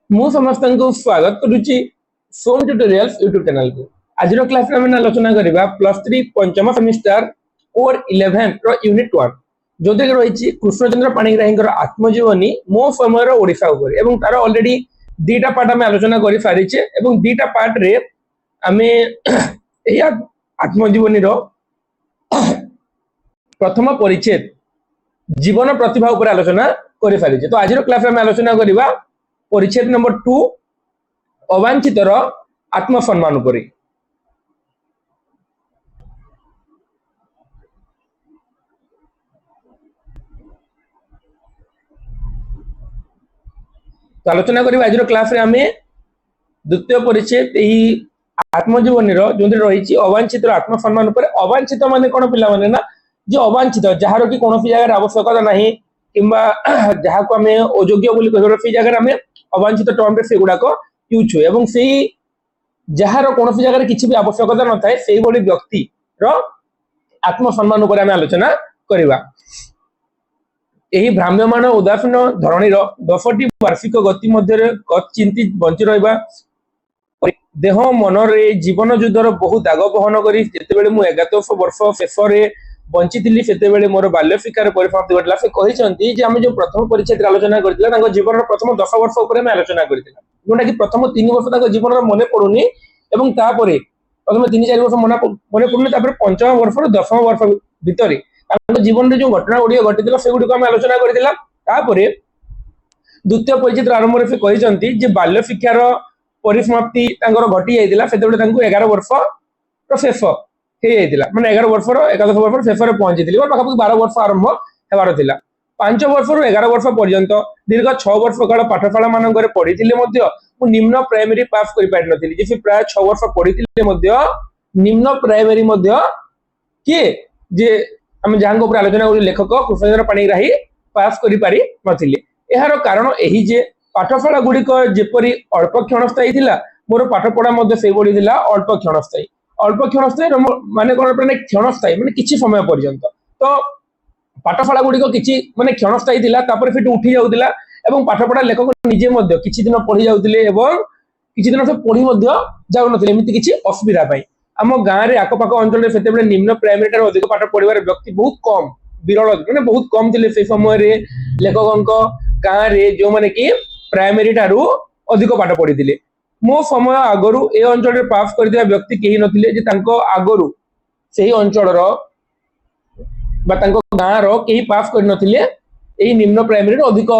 ମୁଁ ସମସ୍ତଙ୍କୁ ସ୍ୱାଗତ କରୁଛି ସୋମ ଟ୍ୟୁଟୋରିଆଲ୍ସ ୟୁଟ୍ୟୁବ ଚ୍ୟାନେଲ को। आज क्लास में आम आलोचना करबा +3 पंचम सेमिस्टर कोर 11 रो यूनिट 1 जोदे रही कृष्णचंद्र पाणिग्राही आत्मजीवनी मो समय ओडिशा उपर एवं तार ऑलरेडी दीटा पार्ट आम आलोचना कर सारिचे एवं दीटा पार्ट रे आमे एया आत्मजीवनी रो प्रथम परिच्छेद जीवन प्रतिभा उपर आलोचना कर सारिचे। तो आज क्लास में आलोचना करबा परिच्छेद नंबर 2 अवांछित आत्मसम्मान उपरि। तो आलोचना करिबा आज क्लास रे आमे द्वितीय परिच्छेद एही आत्मजीवनी रो जोंदे रहिछि अवांछित आत्मसम्मान उपरि। अवांछित माने कोन पिला माने ना जे अवांछित जहार कि कोनोसी जगह आवश्यकता नाही किंबा जहा को आमे अयोग्य बोली कहबो से जगह आमे अवांछित टर्म रे से गुडा को यूज हुए एवं सेही जहार कोनोसी जगह रे किछि भी आवश्यकता न थाए सेही बडी व्यक्ति रो आत्मसम्मान ऊपर आमे आलोचना करिबा। एही भ्राम्यमान उदासीन धरणी रो 10टी वार्षिक गति मध्य रे चिंतित बंची रहबा देह मन रे जीवन युद्धर बहु दाग बहन करी जेतेबेले मु 11 वर्ष शेष रे बंची थिली सेतेबेले मोर बाल्य शिकार परिसमाप्ति घटला। से कहिसंती जे आमे जो प्रथम परिच्छेद आलोचना करथिला तांको जीवन प्रथम 10 वर्ष ऊपर आमे आलोचना करथिला जोटा कि प्रथम 3 वर्ष तांको जीवन मने पडुनी एवं तापरे प्रथम 3-4 वर्ष मने पडुनी तापर पंचम वर्ष और 10 वर्ष भितरे तांको जीवन रे जो घटना ओडियो घटितला सेगुडी को आमे आलोचना करथिला। तापरे द्वितीय परिच्छेद आरंभ रे से कहिसंती जे बाल्य शिक्षार परिसमाप्ति तांकर घटी जाइतिला सेतेबेले तांको 11 वर्ष रो शेष हे जाइतिला माने 11 वर्ष रो 11 वर्ष शेष रे पहुंचीतिली पाखापाखि 12 वर्ष आरंभ हेबार थिला। 5 वर्ष रो 11 वर्ष पर्यंत दीर्घ 6 वर्ष काल पाठशाला मानकर पढिथिले मध्य मु निम्न प्राइमरी पास करि पारि नथिली जे प्राय 6 वर्ष पढिथिले मध्य निम्न प्राइमरी मध्य के जे हम जहां ऊपर आलोचना करी लेखक कृष्णचंद्र पाणिग्राही पास करि पारि नथिले। एहार कारण एही जे पाठशाला गुडिक जेपरि अल्प क्षणस्थायी थिला मोर पाठपढ़ा मध्य से बढी थिला अल्प क्षणस्थायी माने कोन माने क्षणस्थायी माने किछि समय पर्यंत। तो पाठशाला गुडिक किछि माने क्षणस्थायी थिला तापर फिट उठी जाउतिला एवं पाठपढ़ा लेखक निजे मध्य किछि दिन पढी जाउतिले एवं किछि दिन से पढी मध्य जाउ नथिले एमिति किछि असुविधा पाई। आम गाँ रे आखपाख अंचल रे सेतेबेले निम्न प्राइमरी ठार अधिक पाठ पढिबार व्यक्ति बहुत कम विरल माने बहुत कम थिले से समय रे लेखकक गाँ रे जो माने कि प्राइमरी ठारू अधिक पाठ पढिथिले। मो समय आगरु ए अंचल रे पास करदिया व्यक्ति केही नथिले जे तांको आगरु सेही अंचल रो बा तांको गाँ रो केही पास कर नथिले एही निम्न प्राइमरी रो अधिक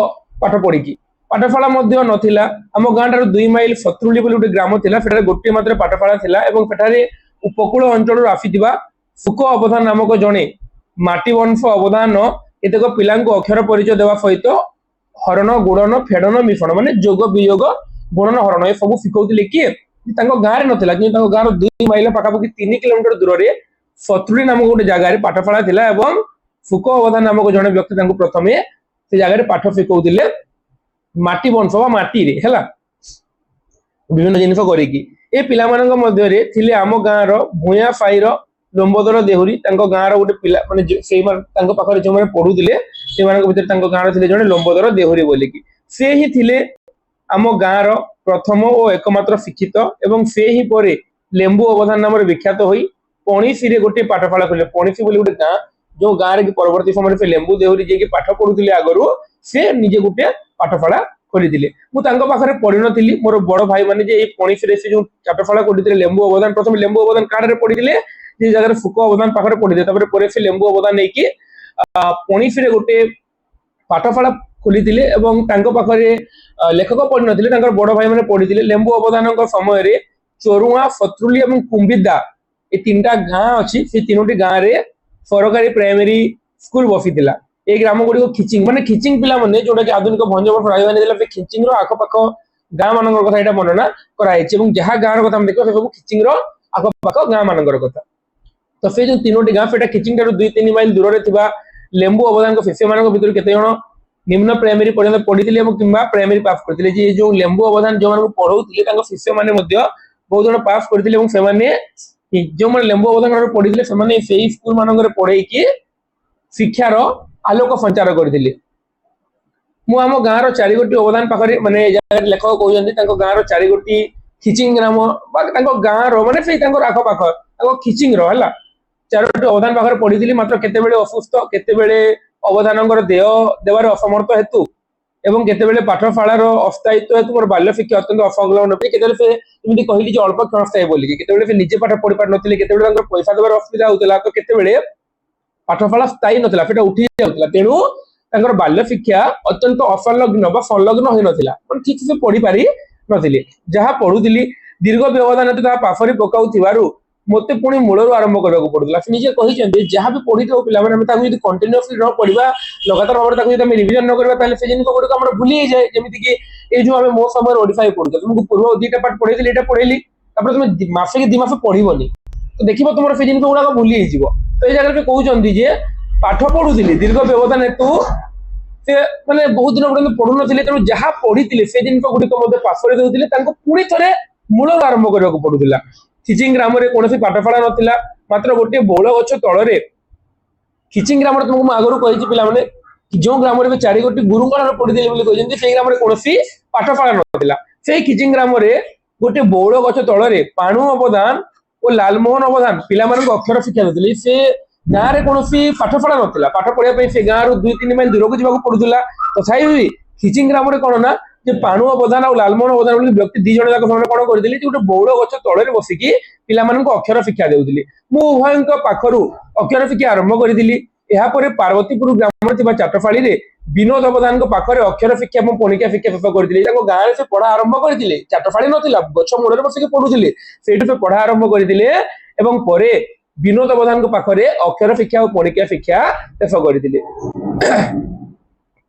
पाठ पढिकी पाठशाला मध्य नथिला। आम गाँ ठारू 2 माइल सत्रुली बोली गोटे ग्राम थिला सेठारे गोटे मात्र पाठशाला थिला एवं सेठारे उपकूल अंचल आसीथिबा सुख अवधान नामक जणे माटी वंश अवधान केतेक पिलांको अक्षर परिचय देवा सहित हरण गुणन फेडन मिश्रण माने जोग वियोग गुणन हरण ए सब शिखौतिले कि तांको गाँ रे नथिला कि तांको गाँ रो 2 माइल पाखापाखि 3 किलोमीटर दूर रे सत्रुली नामक गोटे जगह रे पाठशाला थिला एवं सुख अवधान नामक जणे व्यक्ति तांको प्रथमे से जगह रे पाठ शिखौतिले माटी वंश बा माटी रे हला विभिन्न जिनिस करिकी ए पिला मानक मध्य रे थिले आम गाँ रो भुया साई रो लंबोदर देहुरी तांको गाँ रो गोटे पिला माने सेही तांको पाखरे जे माने पढुतिले से मानक भितर तांको गाँ रो थिले जणे लंबोदर देहुरी बोली कि से ही थिले आम गाँ रो प्रथम और एकमात्र शिक्षित एवं से ही परे लेंबू अवधान नाम विख्यात होई पणिसी रे गोटे पाठशाला खोले। पणिसी बोली गोटे गाँ जो गाँ रे परवर्ती समय से लेंबू देहुरी जे कि पाठ पढुतिले आगरु से निजे गोटे पाठशाला खोलिथिले। मु तांको पाखरे पढि नथिली मोर बड़ भाई माने जे ए पणिसी रे से जो पाठशाला खोलिथिले लेंबू अवधान प्रथम लेंबू अवधान काड रे पढिथिले जे जगह रे सुख अवधान पाखरे पढिथिले तापर परे से लेंबू अवधान नै कि पणिसी रे गोटे पाठशाला खोलिथिले एवं तांको पाखरे लेखक पढि नथिले तांकर बड़ भाई माने पढिथिले। लेंबू अवधानक समय रे चोरुआ सत्रुली एवं कुंबिदा ए तीनटा गाँ अछि से तीनोटी गाँ रे सरकारी प्राइमरी स्कूल बसिथिला। ए ग्राम गुडी को खिचिंग माने खिचिंग पिला माने जोटा कि आधुनिक भंजवर राजधानी देला पे खिचिंग रो आखपाख गाँ मानकर कथा एटा वर्णना कराइछि एवं जहा गाँ रो कथा हम देखो से सब खिचिंग रो आखपाख गाँ मानकर कथा। तो से जो तीनोटी गाँ फेटा खिचिंग ठारू 2-3 माइल दूर रे थिबा लेंबू अवधान को शिष्य मानक भितर केते जण निम्न प्राइमरी पर्यंत पढिथिले एवं किंबा प्राइमरी पास करथिले जे जो लेंबू अवधान जो मानक पढौथिले तांको शिष्य माने मध्य बहुत जण पास करथिले एवं से माने जो माने लेंबू अवधान पढिथिले से माने सेही स्कूल मानक रे पढेई कि शिक्षा रो आलोक संचार करथिले। ମୁଁ ଆମ ଗାଁର 4 ଗୋଟି ଅବଦାନ ପାଖରେ ମାନେ ଏ ଜାଗାରେ ଲେଖକ କହୁଛନ୍ତି ତାଙ୍କ ଗାଁର 4 ଗୋଟି ଖିଚିଂ ଗ୍ରାମ ବା ତାଙ୍କ ଗାଁର ମାନେ ସେଇ ତାଙ୍କର ଆଖପାଖ ତାଙ୍କ ଖିଚିଂର ହେଲା 4 ଗୋଟି ଅବଦାନ ପାଖରେ ପଢିଥିଲି ମାତ୍ର କେତେବେଳେ ଅସୁସ୍ଥ କେତେବେଳେ ଅବଦାନଙ୍କର ଦେୟ ଦେବାରେ ଅସମର୍ଥ ହେତୁ ଏବଂ କେତେବେଳେ ପାଠଶାଳାର ଅସ୍ଥାୟିତ୍ୱ ହେତୁ ମୋର ବାଲ୍ୟ ଶିକ୍ଷା ଅତ୍ୟନ୍ତ ଅସଂଲଗ୍ନ ନଥିଲା କେତେବେଳେ ସେ ଏମିତି କହିଲି ଯେ ଅଳ୍ପ କ୍ଷଣସ୍ଥାୟୀ ବୋଲିକି କେତେବେଳେ ସେ ନିଜେ ପାଠ ପଢି ପାରୁନଥିଲେ କେତେବେଳେ ତାଙ୍କର ପଇସା ଦେବାର ଅସୁବିଧା ହଉଥିଲା ତ କେତେବେଳେ ପାଠଶାଳା ସ୍ଥାୟୀ ନଥିଲା ସେଟା ଉଠି ଯାଉଥିଲା ତେଣୁ ତାଙ୍କର ବାଲ୍ୟ ଶିକ୍ଷା ଅତ୍ୟନ୍ତ ଅସଂଲଗ୍ନ ବା ସଂଲଗ୍ନ ହୋଇନଥିଲା ମାନେ ଠିକ ସେ ପଢି ପାରି ନଥିଲେ ଯାହା ପଢୁଥିଲି ଦୀର୍ଘ ବ୍ୟବଧାନ ହେତୁ ତାହା ପାସରି ପକାଉଥିବାରୁ ମୋତେ ପୁଣି ମୂଳରୁ ଆରମ୍ଭ କରିବାକୁ ପଡୁଥିଲା ସେ ନିଜେ କହିଛନ୍ତି ଯାହା ବି ପଢିଥାଉ ପିଲାମାନେ ଆମେ ତାକୁ ଯଦି କଣ୍ଟିନ୍ୟୁଅସଲି ନ ପଢିବା ଲଗାତାର ଭାବରେ ତାକୁ ଯଦି ଆମେ ରିଭିଜନ ନ କରିବା ତାହେଲେ ସେ ଜିନିଷ ଗୁଡ଼ିକ ଆମର ଭୁଲି ହେଇଯାଏ ଯେମିତି କି ଏଇ ଯୋଉ ଆମେ ମୋ ସମୟରେ ଓଡିଶାରେ ପଢୁଛେ ତୁମକୁ ପୂର୍ବ 2ଟା ପାଠ ପଢେଇଥିଲି ଏଇଟା ପଢେଇଲି ତାପରେ ତୁମେ ମାସେ କି 2 ମାସ ପଢିବନି ତ ଦେଖିବ ତୁମର ସେ ଜିନିଷ ଗୁଡାକ ଭୁଲି ହେଇଯିବ ତ ଏଇ ଜାଗାରେ କହୁଛନ୍ତି ଯେ ପାଠ ପଢୁଥିଲି ଦୀର୍ଘ ବ୍ୟବଧାନ ହେତୁ ସେ ମାନେ ବହୁତ ଦିନ ପର୍ଯ୍ୟନ୍ତ ପଢୁନଥିଲେ ତେଣୁ ଯାହା ପଢିଥିଲେ ସେ ଜିନିଷ ଗୁଡ଼ିକ ମଧ୍ୟ ପାସରେ ଦେଉଥିଲେ ତାଙ୍କୁ ପୁଣି ଥରେ ମୂଳରୁ ଆରମ୍ଭ କରିବାକୁ ପଡୁଥିଲା ଖିଚିଂ ଗ୍ରାମରେ କୌଣସି ପାଠଶାଳା ନଥିଲା ମାତ୍ର ଗୋଟିଏ ବଉଳ ଗଛ ତଳରେ ଖିଚିଂ ଗ୍ରାମରେ ତୁମକୁ ମୁଁ ଆଗରୁ କହିଛି ପିଲାମାନେ ଯେଉଁ ଗ୍ରାମରେ ବି 4 ଗୋଟି ଗୁରୁଙ୍କଳରେ ପଢିଥିଲେ ବୋଲି କହିଛନ୍ତି ସେଇ ଗ୍ରାମରେ କୌଣସି ପାଠଶାଳା ନଥିଲା ସେଇ ଖିଚିଂ ଗ୍ରାମରେ ଗୋଟିଏ ବଉଳ ଗଛ ତଳରେ ପାଣୁ ଅବଦାନ ଓ ଲାଲମୋହନ ଅବଦାନ ପିଲାମାନଙ୍କୁ ଅକ୍ଷର ଶିକ୍ଷା ଦେଉଥିଲେ ସେ ଗାଁରେ କୌଣସି ପାଠଶାଳା ନଥିଲା ପାଠ ପଢିବା ପାଇଁ ସେ ଗାଁରୁ 2-3 ମାଇଲ ଦୂରକୁ ଯିବାକୁ ପଡୁଥିଲା ତଥାପି ଖିଚିଂ ଗ୍ରାମରେ କଣ ନା ଯେ ପାଣୁ ଅବଦାନ ଆଉ ଲାଲମୋହନ ଅବଦାନ ବୋଲି ବ୍ୟକ୍ତି 2 ଜଣ ଯାକ ସେମାନେ କଣ କରିଥିଲେ ଯେ ଗୋଟେ ବଉଳ ଗଛ ତଳରେ ବସିକି ପିଲାମାନଙ୍କୁ ଅକ୍ଷର ଶିକ୍ଷା ଦେଉଥିଲେ ମୁଁ ଉଭୟଙ୍କ ପାଖରୁ ଅକ୍ଷର ଶିକ୍ଷା ଆରମ୍ଭ କରିଥିଲି ଏହାପରେ ପାର୍ବତୀପୁର ଗ୍ରାମରେ ଥିବା ଚାଟଫାଳିରେ ବିନୋଦ ଅବଦାନଙ୍କ ପାଖରେ ଅକ୍ଷର ଶିକ୍ଷା ଏବଂ ପଣିକିଆ ଶିକ୍ଷା ଶେଷ କରିଥିଲେ ତାଙ୍କ ଗାଁରେ ସେ ପଢା ଆରମ୍ଭ କରିଥିଲେ ଚାଟଫାଳି ନଥିଲା ଗଛ ମୂଳରେ ବସିକି ପଢୁଥିଲେ ସେଇଠୁ ସେ ପଢା ଆରମ୍ଭ କରିଥିଲେ ଏବଂ ପରେ ବିନୋଦ ଅବଦାନଙ୍କ ପାଖରେ ଅକ୍ଷର ଶିକ୍ଷା ଓ ପଣିକିଆ ଶିକ୍ଷା ଶେଷ କରିଥିଲେ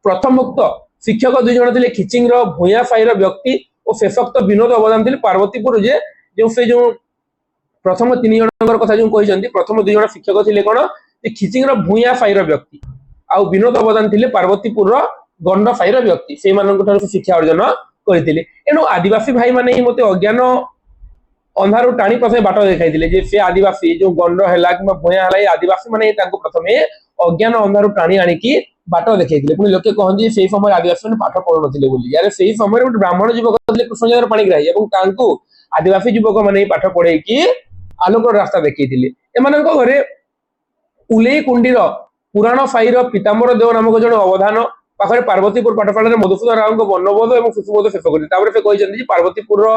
ପ୍ରଥମ ଉକ୍ତ ଶିକ୍ଷକ 2 ଜଣ ଥିଲେ ଖିଚିଂର ଭୂୟାଁ ସାହିର ବ୍ୟକ୍ତି ଓ ଶେଷୋକ୍ତ ବିନୋଦ ଅବଦାନ ଥିଲେ ପାର୍ବତୀପୁର ଯେ ଯୋଉ ପ୍ରଥମ 3 ଜଣଙ୍କର କଥା ଯୋଉ କହିଛନ୍ତି ପ୍ରଥମ 2 ଜଣ ଶିକ୍ଷକ ଥିଲେ କଣ ଯେ ଖିଚିଂର ଭୂୟାଁ ସାହିର ବ୍ୟକ୍ତି ଆଉ ବିନୋଦ ଅବଦାନ ଥିଲେ ପାର୍ବତୀପୁରର ଗଣ୍ଡ ସାହିର ବ୍ୟକ୍ତି ସେଇମାନଙ୍କ ଠାରୁ ସେ ଶିକ୍ଷା ଅର୍ଜନ କରିଥିଲେ ଏଣୁ ଆଦିବାସୀ ଭାଇ ମାନେ ହିଁ ମୋତେ ଅଜ୍ଞାନ ଅନ୍ଧାରୁ ଟାଣି ପ୍ରଥମେ ବାଟ ଦେଖାଇଥିଲେ ଯେ ସେ ଆଦିବାସୀ ଯୋଉ ଗଣ୍ଡ ହେଲା କିମ୍ବା ଭୂୟାଁ ହେଲା ଏ ଆଦିବାସୀ ମାନେ ତାଙ୍କୁ ପ୍ରଥମେ ଅଜ୍ଞାନ ଅନ୍ଧାରୁ ଟାଣି ଆଣିକି ବାଟ ଦେଖାଇଥିଲେ ପୁଣି ଲୋକେ କହନ୍ତି ସେଇ ସମୟରେ ଆଦିବାସୀ ମାନେ ପାଠ ପଢୁନଥିଲେ ବୋଲି ୟାର ସେଇ ସମୟରେ ଗୋଟେ ବ୍ରାହ୍ମଣ ଯୁବକ ଥିଲେ କୃଷ୍ଣଚନ୍ଦ୍ର ପାଣିଗ୍ରାହୀ ଏବଂ ତାଙ୍କୁ ଆଦିବାସୀ ଯୁବକ ମାନେ ପାଠ ପଢେଇକି ଆଲୋକର ରାସ୍ତା ଦେଖେଇଥିଲେ ଏମାନଙ୍କ ଘରେ ଉଲେଇ କୁଣ୍ଡିର ପୁରାଣ ସାହିର ପିତାମ୍ବର ଦେବ ନାମକ ଜଣେ ଅବଦାନ ପାଖରେ ପାର୍ବତୀପୁର ପାଠଶାଳାରେ ମଧୁସୂଦନ ରାଓଙ୍କ ବର୍ଣ୍ଣବୋଧ ଏବଂ ଶିଶୁବୋଧ ଶେଷ କରିଥିଲେ ତାପରେ ସେ କହିଛନ୍ତି ଯେ ପାର୍ବତୀପୁରର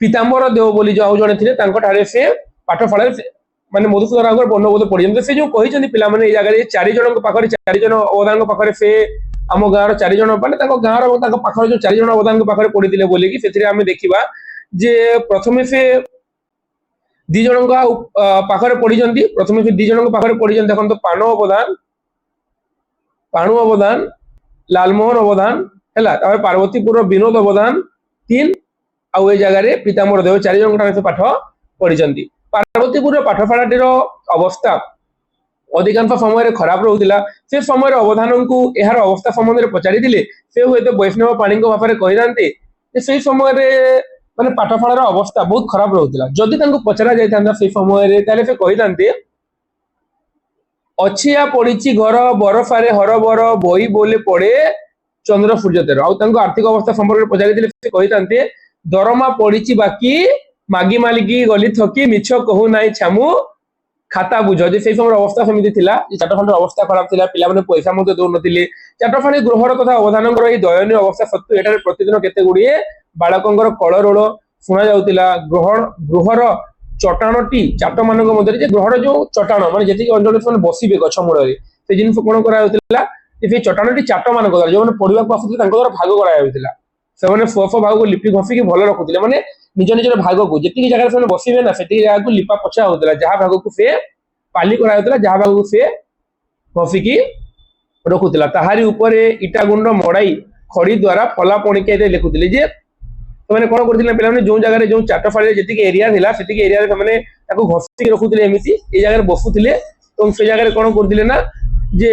ପିତାମ୍ବର ଦେବ ବୋଲି ଯୋଉ ଜଣେ ଥିଲେ ତାଙ୍କଠାରେ ସେ ପାଠଶାଳାରେ ମାନେ ମଧୁସୂଦନ ରାଓଙ୍କର ବର୍ଣ୍ଣବୋଧ ପଢିଛନ୍ତି ସେ ଯୋଉ କହିଛନ୍ତି ପିଲାମାନେ ଏଇ ଜାଗାରେ 4 ଜଣଙ୍କ ପାଖରେ 4 ଜଣ ଅବଦାନଙ୍କ ପାଖରେ ସେ ଆମ ଗାଁର 4 ଜଣ ମାନେ ତାଙ୍କ ଗାଁର ଏବଂ ତାଙ୍କ ପାଖରେ ଯୋଉ 4 ଜଣ ଅବଦାନଙ୍କ ପାଖରେ ପଢିଥିଲେ ବୋଲିକି ସେଥିରେ ଆମେ ଦେଖିବା ଯେ ପ୍ରଥମେ ସେ 2 ଜଣଙ୍କ ପାଖରେ ପଢିଛନ୍ତି ପ୍ରଥମେ ସେ 2 ଜଣଙ୍କ ପାଖରେ ପଢିଛନ୍ତି ଦେଖନ୍ତୁ ପାଣୁ ଅବଦାନ ଲାଲମୋହନ ଅବଦାନ ହେଲା ତାପରେ ପାର୍ବତୀପୁରର ବିନୋଦ ଅବଦାନ 3 ଆଉ ଏ ଜାଗାରେ ପିତାମ୍ବର ଦେବ 4 ଜଣଙ୍କ ଠାରେ ସେ ପାଠ ପଢିଛନ୍ତି ପାର୍ବତୀପୁରର ପାଠଶାଳାଟିର ଅବସ୍ଥା ଅଧିକାଂଶ ସମୟରେ ଖରାପ ରହୁଥିଲା ସେ ସମୟରେ ଅବଦାନଙ୍କୁ ଏହାର ଅବସ୍ଥା ସମ୍ବନ୍ଧରେ ପଚାରିଥିଲେ ସେ ହୁଏତ ବୈଷ୍ଣବ ପାଣିଙ୍କ ଭାବରେ କହିଥାନ୍ତେ ଯେ ସେଇ ସମୟରେ ମାନେ ପାଠଶାଳାର ଅବସ୍ଥା ବହୁତ ଖରାପ ରହୁଥିଲା ଯଦି ତାଙ୍କୁ ପଚରା ଯାଇଥାନ୍ତା ସେଇ ସମୟରେ ତାହେଲେ ସେ କହିଥାନ୍ତେ ଅଛିଆ ପଡିଛି ଘର ବରଫାରେ ହରବର ବହି ବୋଲେ ପଡେ ଚନ୍ଦ୍ର ସୂର୍ଯ୍ୟ ତେର ଆଉ ତାଙ୍କ ଆର୍ଥିକ ଅବସ୍ଥା ସମ୍ପର୍କରେ ପଚାରିଥିଲେ ସେ କହିଥାନ୍ତେ ଦରମା ପଡିଛି ବାକି ମାଗି ମାଲିକି ଗଲି ଥକି ମିଛ କହୁ ନାହିଁ ଛାମୁ ଖାତା ବୁଝ ଯେ ସେଇ ସମୟର ଅବସ୍ଥା ସେମିତି ଥିଲା ଯେ ଚାଟଖଣ୍ଡର ଅବସ୍ଥା ଖରାପ ଥିଲା ପିଲାମାନେ ପଇସା ମଧ୍ୟ ଦଉନଥିଲେ ଚାଟଖାଣି ଗୃହର ତଥା ଅବଦାନଙ୍କର ଏହି ଦୟନୀୟ ଅବସ୍ଥା ସତ୍ତ୍ୱେ ଏଠାରେ ପ୍ରତିଦିନ କେତେ ଗୁଡିଏ ବାଳକଙ୍କର କଳରୋଳ ଶୁଣା ଯାଉଥିଲା ଗୃହର ଚଟାଣଟି ଚାଟ ମାନଙ୍କ ମଧ୍ୟରେ ଯେ ଗୃହର ଯୋଉ ଚଟାଣ ମାନେ ଯେତିକି ଅଞ୍ଚଳରେ ସେମାନେ ବସିବେ ଗଛ ମୂଳରେ ସେ ଜିନିଷ କଣ କରାଯାଉଥିଲା ଯେ ସେଇ ଚଟାଣଟି ଚାଟ ମାନଙ୍କ ଦ୍ୱାରା ଯୋଉମାନେ ପଢିବାକୁ ଆସୁଥିଲେ ତାଙ୍କ ଦ୍ୱାରା ଭାଗ କରାଯାଉଥିଲା ସେମାନେ ସ୍ୱ ଭାଗକୁ ଲିପି ଘଷିକି ଭଲ ରଖୁଥିଲେ ମାନେ ନିଜ ନିଜର ଭାଗକୁ ଯେତିକି ଜାଗାରେ ସେମାନେ ବସିବେ ନା ସେତିକି ଜାଗାକୁ ଲିପା ପୋଛା ହଉଥିଲା ଯାହା ଭାଗକୁ ସେ ପାଲି କରାଯାଉଥିଲା ଯାହା ଭାଗକୁ ସେ ଘଷିକି ରଖୁଥିଲା ତାହାରି ଉପରେ ଇଟା ଗୁଣ୍ଡ ମଡାଇ ଖଡି ଦ୍ୱାରା ଫଲା ପଣିକିଆ ଲେଖୁଥିଲେ ଯେ ସେମାନେ କଣ କରୁଥିଲେ ପିଲାମାନେ ଯୋଉ ଜାଗାରେ ଯୋଉ ଚାଟଫାଳିରେ ଯେତିକି ଏରିଆ ଥିଲା ସେତିକି ଏରିଆରେ ସେମାନେ ତାକୁ ଘଷିକି ରଖୁଥିଲେ ଏମିତି ଏଇ ଜାଗାରେ ବସୁଥିଲେ ଏବଂ ସେ ଜାଗାରେ କଣ କରୁଥିଲେ ନା ଯେ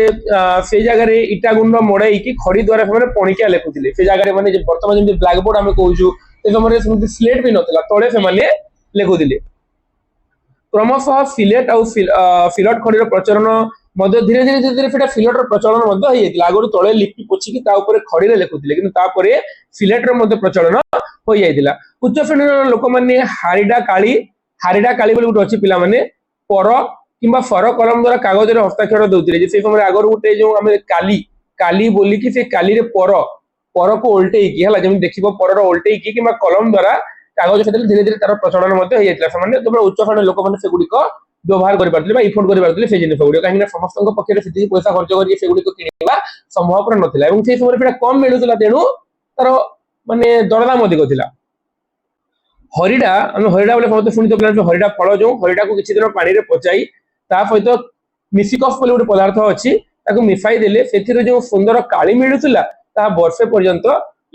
ସେ ଜାଗାରେ ଇଟା ଗୁଣ୍ଡ ମଡେଇକି ଖଡି ଦ୍ୱାରା ସେମାନେ ପଣିକିଆ ଲେଖୁଥିଲେ ସେ ଜାଗାରେ ମାନେ ବର୍ତ୍ତମାନ ଯେମିତି ବ୍ଲାକ୍ ବୋର୍ଡ ଆମେ କହୁଛୁ ସେ ସମୟରେ ସେମିତି ସ୍ଲେଟ ବି ନଥିଲା ତଳେ ସେମାନେ ଲେଖୁଥିଲେ କ୍ରମଶଃ ସିଲେଟ ଆଉ ସିଲଟ ଖଡିର ପ୍ରଚଳନ ମଧ୍ୟ ଧୀରେ ଧୀରେ ଧୀରେ ଧୀରେ ସେଟା ସିଲେଟର ପ୍ରଚଳନ ମଧ୍ୟ ହେଇଯାଇଥିଲା। ଆଗରୁ ତଳେ ଲିପି ପୋଛିକି ତା ଉପରେ ଖଡିରେ ଲେଖୁଥିଲେ, କିନ୍ତୁ ତାପରେ ସିଲେଟର ମଧ୍ୟ ପ୍ରଚଳନ ହୋଇଯାଇଥିଲା। ଉଚ୍ଚ ଶ୍ରେଣୀର ଲୋକମାନେ ହାରିଡା କାଳି ବୋଲି ଗୋଟେ ଅଛି, ପିଲାମାନେ ପର କିମ୍ବା ଫର କଲମ ଦ୍ୱାରା କାଗଜରେ ହସ୍ତାକ୍ଷର ଦଉଥିଲେ। ଯେ ସେଇ ସମୟରେ ଆଗରୁ ଗୋଟେ ଯୋଉ ଆମେ କାଲି କାଲି ବୋଲିକି ସେ କାଲିରେ ପରକୁ ଓଲଟେଇକି ହେଲା, ଯେମିତି ଦେଖିବ ପରର ଓଲଟେଇକି କିମ୍ବା କଲମ ଦ୍ୱାରା କାଗଜ କ୍ଷେତ୍ରରେ ଧୀରେ ଧୀରେ ତାର ପ୍ରଚଳନ ମଧ୍ୟ ହେଇଯାଇଥିଲା। ସେମାନେ ଯେତେବେଳେ ଉଚ୍ଚ ଶ୍ରେଣୀର ଲୋକମାନେ ସେଗୁଡିକ ବ୍ୟବହାର କରିପାରୁଥିଲେ ବା ଇଫୋର୍ଟ କରିପାରୁଥିଲେ ସେ ଜିନିଷ ଗୁଡିକ, କାହିଁକି ନା ସମସ୍ତଙ୍କ ପକ୍ଷରେ ସେତିକି ପଇସା ଖର୍ଚ୍ଚ କରିକି ସେଗୁଡିକ କିଣିବା ସମ୍ଭବପର ନଥିଲା ଏବଂ ସେଇ ସମୟରେ ସେଟା କମ ମିଳୁଥିଲା, ତେଣୁ ତାର ମାନେ ଦରଦାମ ଅଧିକ ଥିଲା। ହରିଡା, ଆମେ ହରିଡା ବୋଲି ସମସ୍ତେ ଶୁଣିଥିବ ପିଲା, ହରିଡା ଫଳ ଯୋଉ ହରିଡାକୁ କିଛି ଦିନ ପାଣିରେ ପଚାଇ ତା ସହିତ ମିସିକଫ୍ ବୋଲି ଗୋଟେ ପଦାର୍ଥ ଅଛି, ତାକୁ ମିଶାଇ ଦେଲେ ସେଥିରେ ଯୋଉ ସୁନ୍ଦର କାଳି ମିଳୁଥିଲା ତାହା ବର୍ଷେ ପର୍ଯ୍ୟନ୍ତ